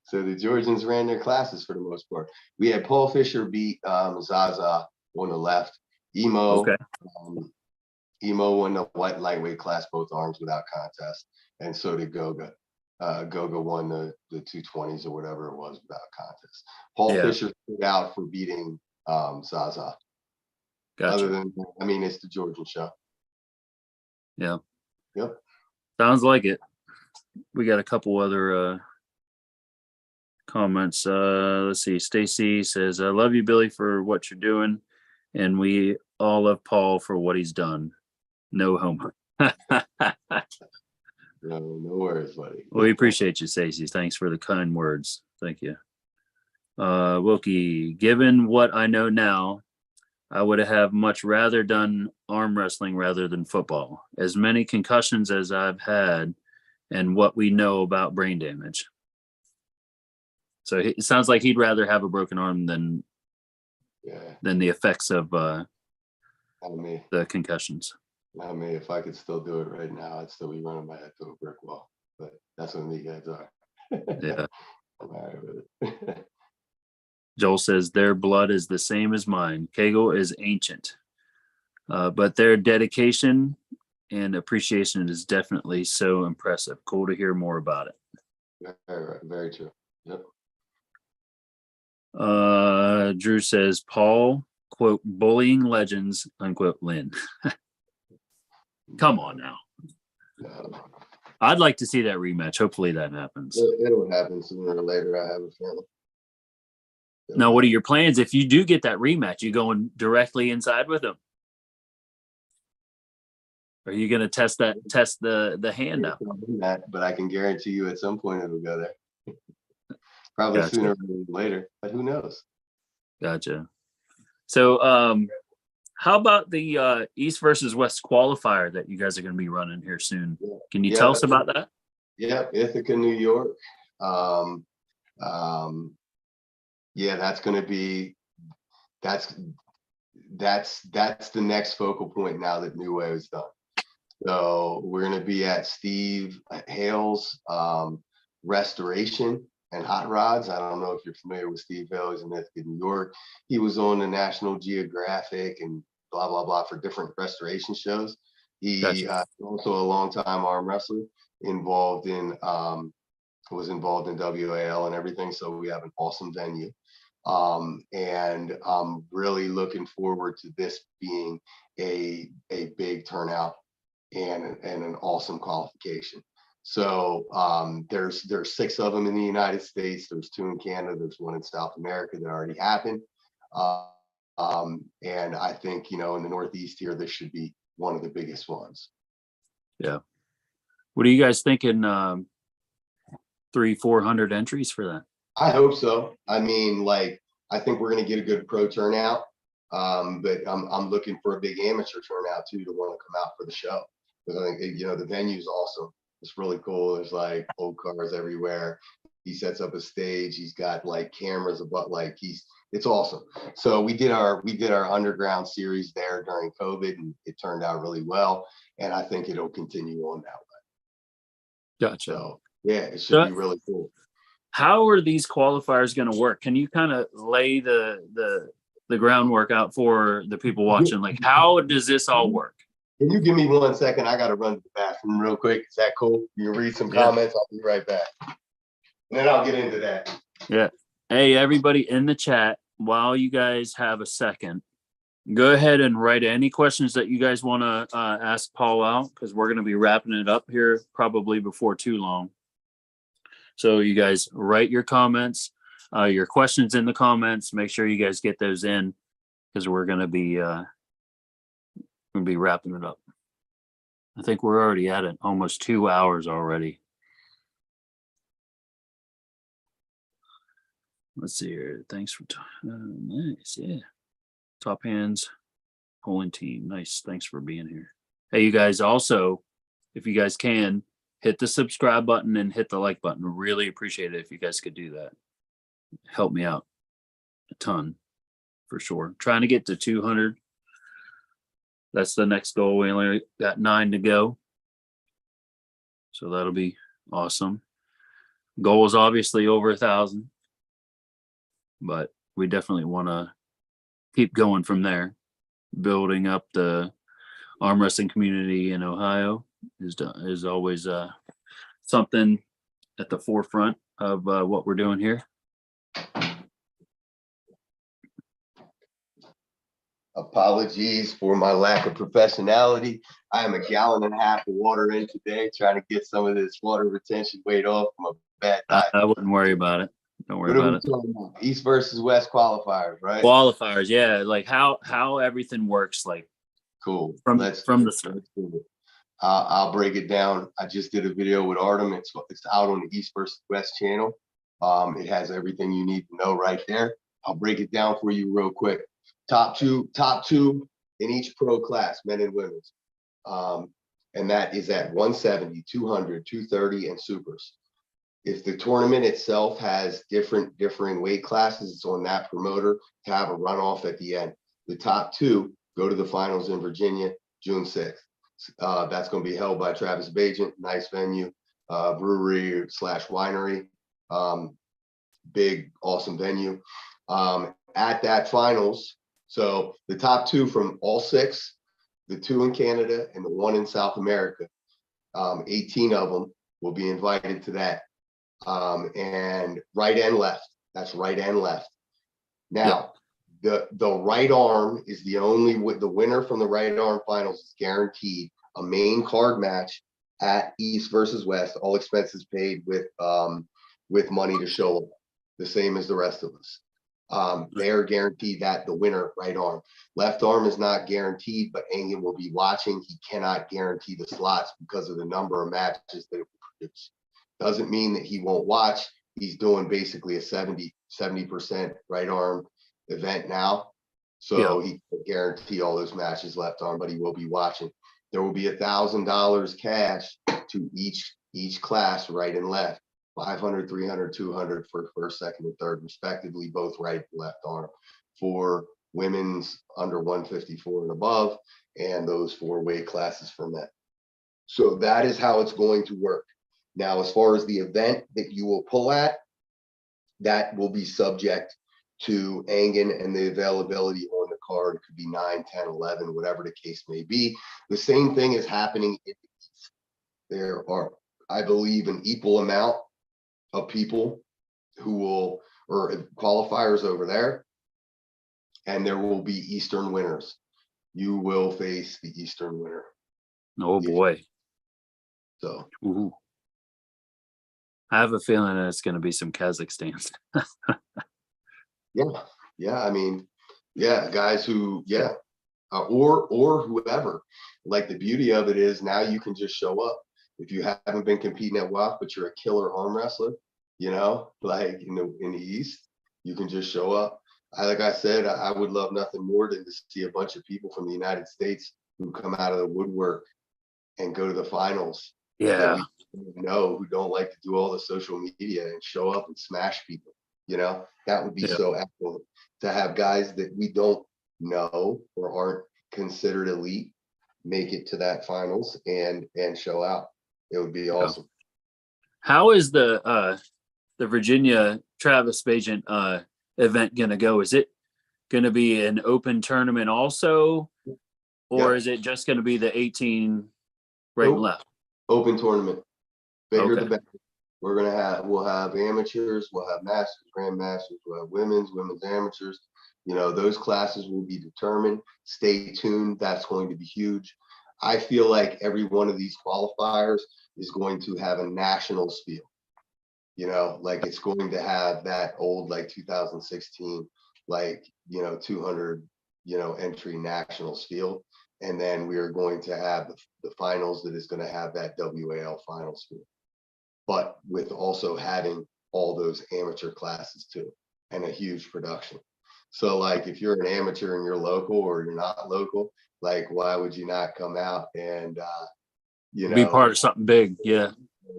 So the Georgians ran their classes for the most part. We had Paul Fisher beat Zaza on the left. Emo. Okay. Emo won the white lightweight class, both arms without contest. And so did Goga. Goga won the 220s or whatever it was without contest. Paul Fisher stood out for beating Zaza. Gotcha. Other than, it's the Georgian show. Yeah. Yep. Sounds like it. We got a couple other comments. Let's see. Stacy says, I love you, Billy, for what you're doing. And we all love Paul for what he's done. No homo. No worries, buddy. We appreciate you, Stacy. Thanks for the kind words. Thank you. Wilkie, given what I know now, I would have much rather done arm wrestling rather than football. As many concussions as I've had and what we know about brain damage. So it sounds like he'd rather have a broken arm than the effects of the concussions. If I could still do it right now, I'd still be running my head to a brick wall. But that's what the guys are. Yeah. I'm all right with it. Joel says their blood is the same as mine. Kegel is ancient, but their dedication and appreciation is definitely so impressive. Cool to hear more about it. Very true. Yep. Drew says, Paul, quote, bullying legends, unquote, Linn. Come on now. I'd like to see that rematch. Hopefully that happens. It'll happen sooner or later, I have a feeling. Now, what are your plans if you do get that rematch? You going directly inside with him? Are you going to test the hand out? But I can guarantee you at some point it'll go there. Probably Gotcha. sooner than later, but who knows? Gotcha. So, how about the East versus West qualifier that you guys are going to be running here soon? Can you tell us about that? Yeah, Ithaca, New York. Yeah, that's going to be that's the next focal point now that New Wave is done. So we're going to be at Steve Hale's Restoration and Hot Rods. I don't know if you're familiar with Steve Hale. He's in Ithaca, New York. He was on the National Geographic and blah, blah, blah for different restoration shows. He also a longtime arm wrestler was involved in WAL and everything. So we have an awesome venue. And I'm really looking forward to this being a big turnout and an awesome qualification. So there's 6 of them in the United States. There's 2 in Canada. There's 1 in South America that already happened. And I think, in the Northeast here, this should be one of the biggest ones. Yeah. What are you guys thinking? 300-400 entries for that? I hope so. I mean, I think we're going to get a good pro turnout. But I'm looking for a big amateur turnout too, to want to come out for the show. Because I think, the venue's awesome. It's really cool. There's old cars everywhere. He sets up a stage. He's got cameras about it's awesome. So we did our underground series there during COVID, and it turned out really well. And I think it'll continue on that way. Gotcha. So yeah, it should be really cool. How are these qualifiers going to work? Can you kind of lay the groundwork out for the people watching? How does this all work? Can you give me 1 second? I got to run to the bathroom real quick. Is that cool? You read some comments. I'll be right back. And then I'll get into that. Yeah. Hey, everybody in the chat, while you guys have a second, go ahead and write any questions that you guys want to ask Paul out, because we're going to be wrapping it up here probably before too long. So you guys write your comments, your questions in the comments. Make sure you guys get those in, because we're going to be wrapping it up. I think we're already at it, almost 2 hours already. Let's see here. Thanks for nice, yeah. Top hands, pulling team, nice. Thanks for being here. Hey, you guys, also, if you guys can, hit the subscribe button and hit the like button. Really appreciate it if you guys could do that. Help me out a ton, for sure. Trying to get to 200. That's the next goal. We only got 9 to go. So that'll be awesome. Goal is obviously over 1,000. But we definitely want to keep going from there. Building up the arm wrestling community in Ohio is always something at the forefront of what we're doing here. Apologies for my lack of professionality. I am 1.5 gallons of water in today, trying to get some of this water retention weight off from a bad diet. I wouldn't worry about it. Don't worry about it. East versus West qualifiers, right? Qualifiers, yeah. How everything works, cool. From the start. I'll break it down. I just did a video with Artem. It's out on the East versus West channel. It has everything you need to know right there. I'll break it down for you real quick. Top two in each pro class, men and women's. And that is at 170, 200, 230, and supers. If the tournament itself has differing weight classes, it's on that promoter to have a runoff at the end. The top 2 go to the finals in Virginia, June 6th. That's going to be held by Travis Bajent, nice venue, brewery / winery, big, awesome venue. At that finals, so the top 2 from all 6, the 2 in Canada and the 1 in South America, 18 of them will be invited to that. And right and left, that's right and left. Now, the right arm is the only, the winner from the right arm finals is guaranteed a main card match at East versus West, all expenses paid with money to show up, the same as the rest of us. They are guaranteed that the winner right arm. Left arm is not guaranteed, but Engen will be watching. He cannot guarantee the slots because of the number of matches that it will produce. Doesn't mean that he won't watch. He's doing basically a 70% right arm event now. So he can guarantee all those matches left arm, but he will be watching. There will be $1,000 cash to each class, right and left. 500, 300, 200 for first, second, and third, respectively, both right and left arm. For women's under 154 and above, and those 4 weight classes for men. So that is how it's going to work. Now, as far as the event that you will pull at, that will be subject to Engen and the availability on the card. It could be 9, 10, 11, whatever the case may be. The same thing is happening in the East. There are, I believe, an equal amount of people who will, or qualifiers over there, and there will be Eastern winners. You will face the Eastern winner. Oh boy. So I have a feeling that it's going to be some Kazakhstans. yeah. I mean, guys who, or whoever. Like, the beauty of it is now you can just show up. If you haven't been competing at WAF, but you're a killer arm wrestler, like in the East, you can just show up. Like I said, I would love nothing more than to see a bunch of people from the United States who come out of the woodwork and go to the finals. Yeah. That we know, who don't like to do all the social media and show up and smash people. That would be so excellent to have guys that we don't know or aren't considered elite make it to that finals and show out. It would be awesome. How is the Virginia Travis Bagent event gonna go? Is it gonna be an open tournament also, or is it just gonna be the 18 right and left? Open tournament, bigger the better. We'll have amateurs, we'll have masters, grandmasters, we'll have women's amateurs. Those classes will be determined. Stay tuned. That's going to be huge. I feel like every one of these qualifiers is going to have a nationals feel. Like it's going to have that old, like 2016, like, 200, entry nationals feel. And then we are going to have the finals that is going to have that WAL finals feel. But with also having all those amateur classes too, and a huge production. So like, if you're an amateur and you're local or you're not local, like, why would you not come out and, be part of something big? Yeah.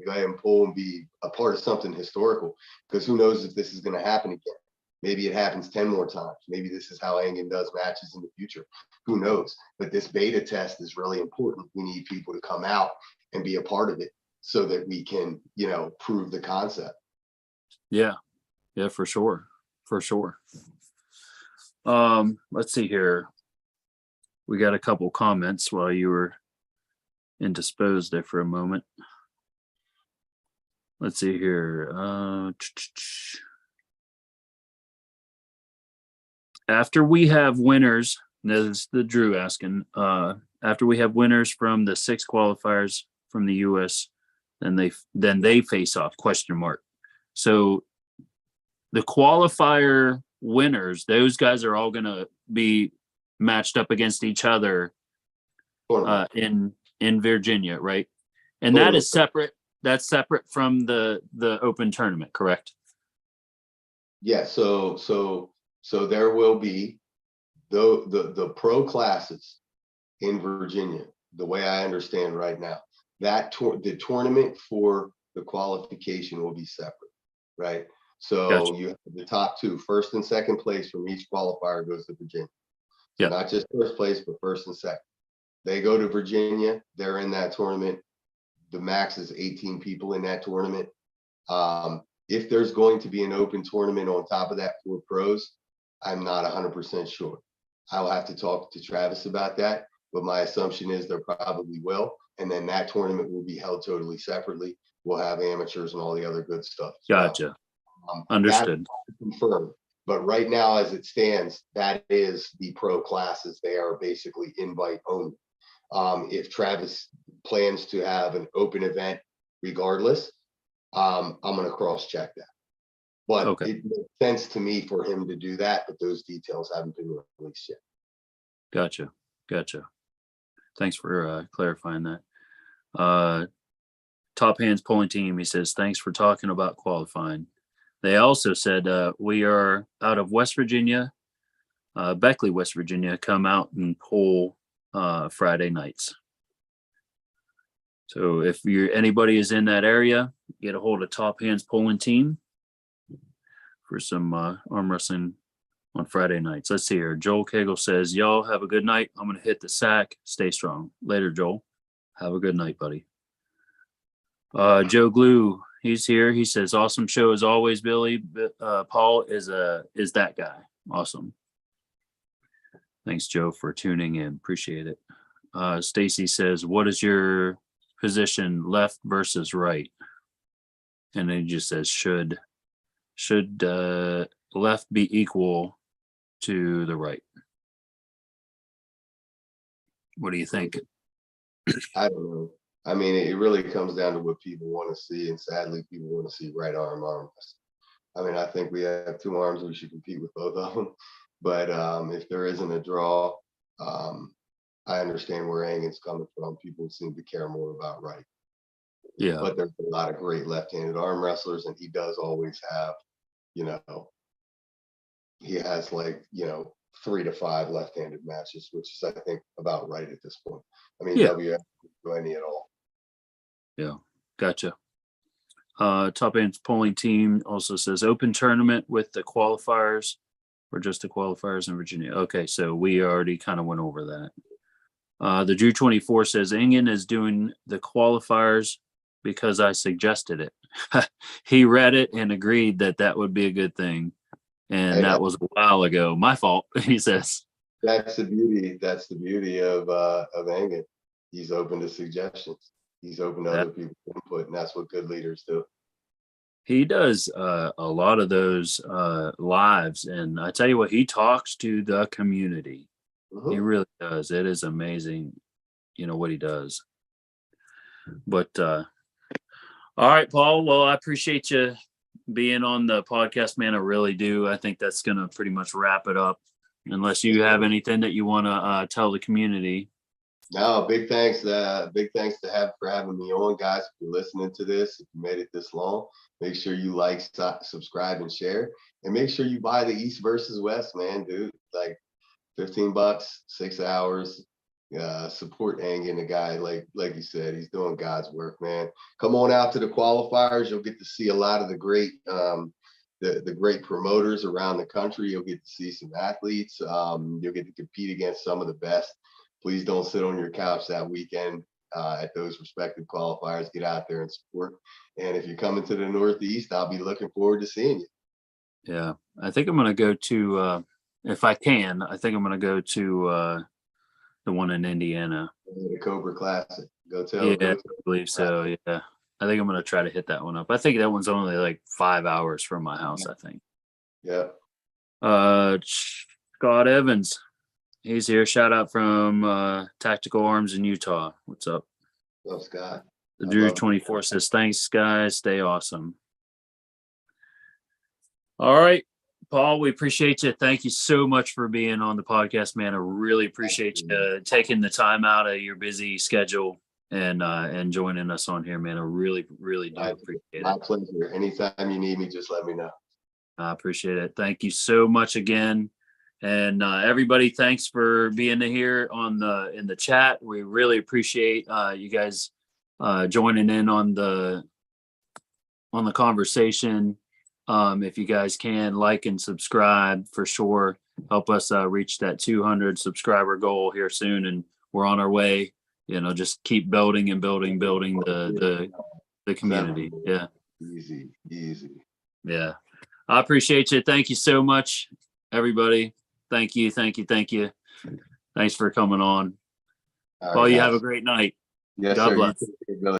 Go ahead and pull and be a part of something historical, because who knows if this is going to happen again. Maybe it happens 10 more times. Maybe this is how Engen does matches in the future. Who knows? But this beta test is really important. We need people to come out and be a part of it so that we can, prove the concept. Yeah, for sure. Let's see here. We got a couple comments while you were indisposed there for a moment. Let's see here. After we have winners, this is the Drew asking, after we have winners from the 6 qualifiers from the US, then they face off, ? So the qualifier winners, those guys are all going to be matched up against each other in Virginia, right? And that is separate. That's separate from the open tournament, correct? Yeah. So there will be the pro classes in Virginia, the way I understand right now, that the tournament for the qualification will be separate, right? So Gotcha. You have the top 2, first and second place from each qualifier goes to Virginia. So not just first place, but first and second. They go to Virginia. They're in that tournament. The max is 18 people in that tournament. If there's going to be an open tournament on top of that for pros, I'm not 100% sure. I'll have to talk to Travis about that, but my assumption is there probably will. And then that tournament will be held totally separately. We'll have amateurs and all the other good stuff. Gotcha. Understood. Confirmed. But right now, as it stands, that is the pro classes. They are basically invite only. If Travis plans to have an open event regardless, I'm going to cross check that. But Okay. it makes sense to me for him to do that, but those details haven't been released yet. Gotcha. Thanks for clarifying that. Top Hands Pulling Team, he says, thanks for talking about qualifying. They also said, we are out of West Virginia, Beckley, West Virginia, come out and pull Friday nights. So if anybody is in that area, get a hold of Top Hands Pulling Team for some arm wrestling on Friday nights. Let's see here. Joel Cagle says, y'all have a good night. I'm going to hit the sack. Stay strong. Later, Joel. Have a good night, buddy. Joe Glue, he's here. He says, awesome show as always, Billy. Paul is that guy. Awesome. Thanks, Joe, for tuning in. Appreciate it. Stacy says, what is your position, left versus right? And then he just says, should left be equal to the right? What do you think? I don't know. I mean, it really comes down to what people want to see, and sadly, people want to see right arm wrestling. I mean, I think we have two arms. We should compete with both of them. But if there isn't a draw, I understand where Angin's coming from. People seem to care more about right. Yeah. But there's a lot of great left-handed arm wrestlers, and he does always have, he has 3 to 5 left-handed matches, which is, I think, about right at this point. I mean, WF do any at all. Yeah, gotcha. Top Ends Pulling Team also says open tournament with the qualifiers, or just the qualifiers in Virginia. Okay, so we already kind of went over that. The Drew 24 says Ingen is doing the qualifiers because I suggested it. He read it and agreed that would be a good thing. And that was a while ago. My fault, he says. That's the beauty. That's the beauty of Ingen. He's open to suggestions. He's open to other people's input, and that's what good leaders do. He does a lot of those lives, and I tell you what, he talks to the community. Mm-hmm. He really does. It is amazing, what he does. But all right, Paul. Well, I appreciate you being on the podcast, man. I really do. I think that's going to pretty much wrap it up, unless you have anything that you want to tell the community. No, big thanks for having me on, guys. If you're listening to this, if you made it this long, make sure you like, subscribe, and share, and make sure you buy the East versus West, man, dude. Like $15, 6 hours. Support Angin, the guy, like you said, he's doing God's work, man. Come on out to the qualifiers. You'll get to see a lot of the great the great promoters around the country. You'll get to see some athletes. You'll get to compete against some of the best. Please don't sit on your couch that weekend at those respective qualifiers. Get out there and support. And if you're coming to the Northeast, I'll be looking forward to seeing you. Yeah, I think I'm going to go to, if I can, I'm going to go to the one in Indiana. The Cobra Classic. I believe so. Yeah. I think I'm going to try to hit that one up. I think that one's only like 5 hours from my house, I think. Yeah. Scott Evans. He's here. Shout out from Tactical Arms in Utah. What's up? What's up, Scott? The Drew 24 says, thanks, guys. Stay awesome. All right, Paul, we appreciate you. Thank you so much for being on the podcast, man. I really appreciate you taking the time out of your busy schedule and joining us on here, man. I really, really do appreciate it. My pleasure. Anytime you need me, just let me know. I appreciate it. Thank you so much again. And everybody, thanks for being here in the chat. We really appreciate you guys joining in on the conversation. If you guys can like and subscribe for sure, help us reach that 200 subscriber goal here soon, and we're on our way. Just keep building and building the community. Yeah, easy. Yeah, I appreciate you. Thank you so much, everybody. Thank you. Thanks for coming on. Well, you have a great night. Yes, God sir. bless.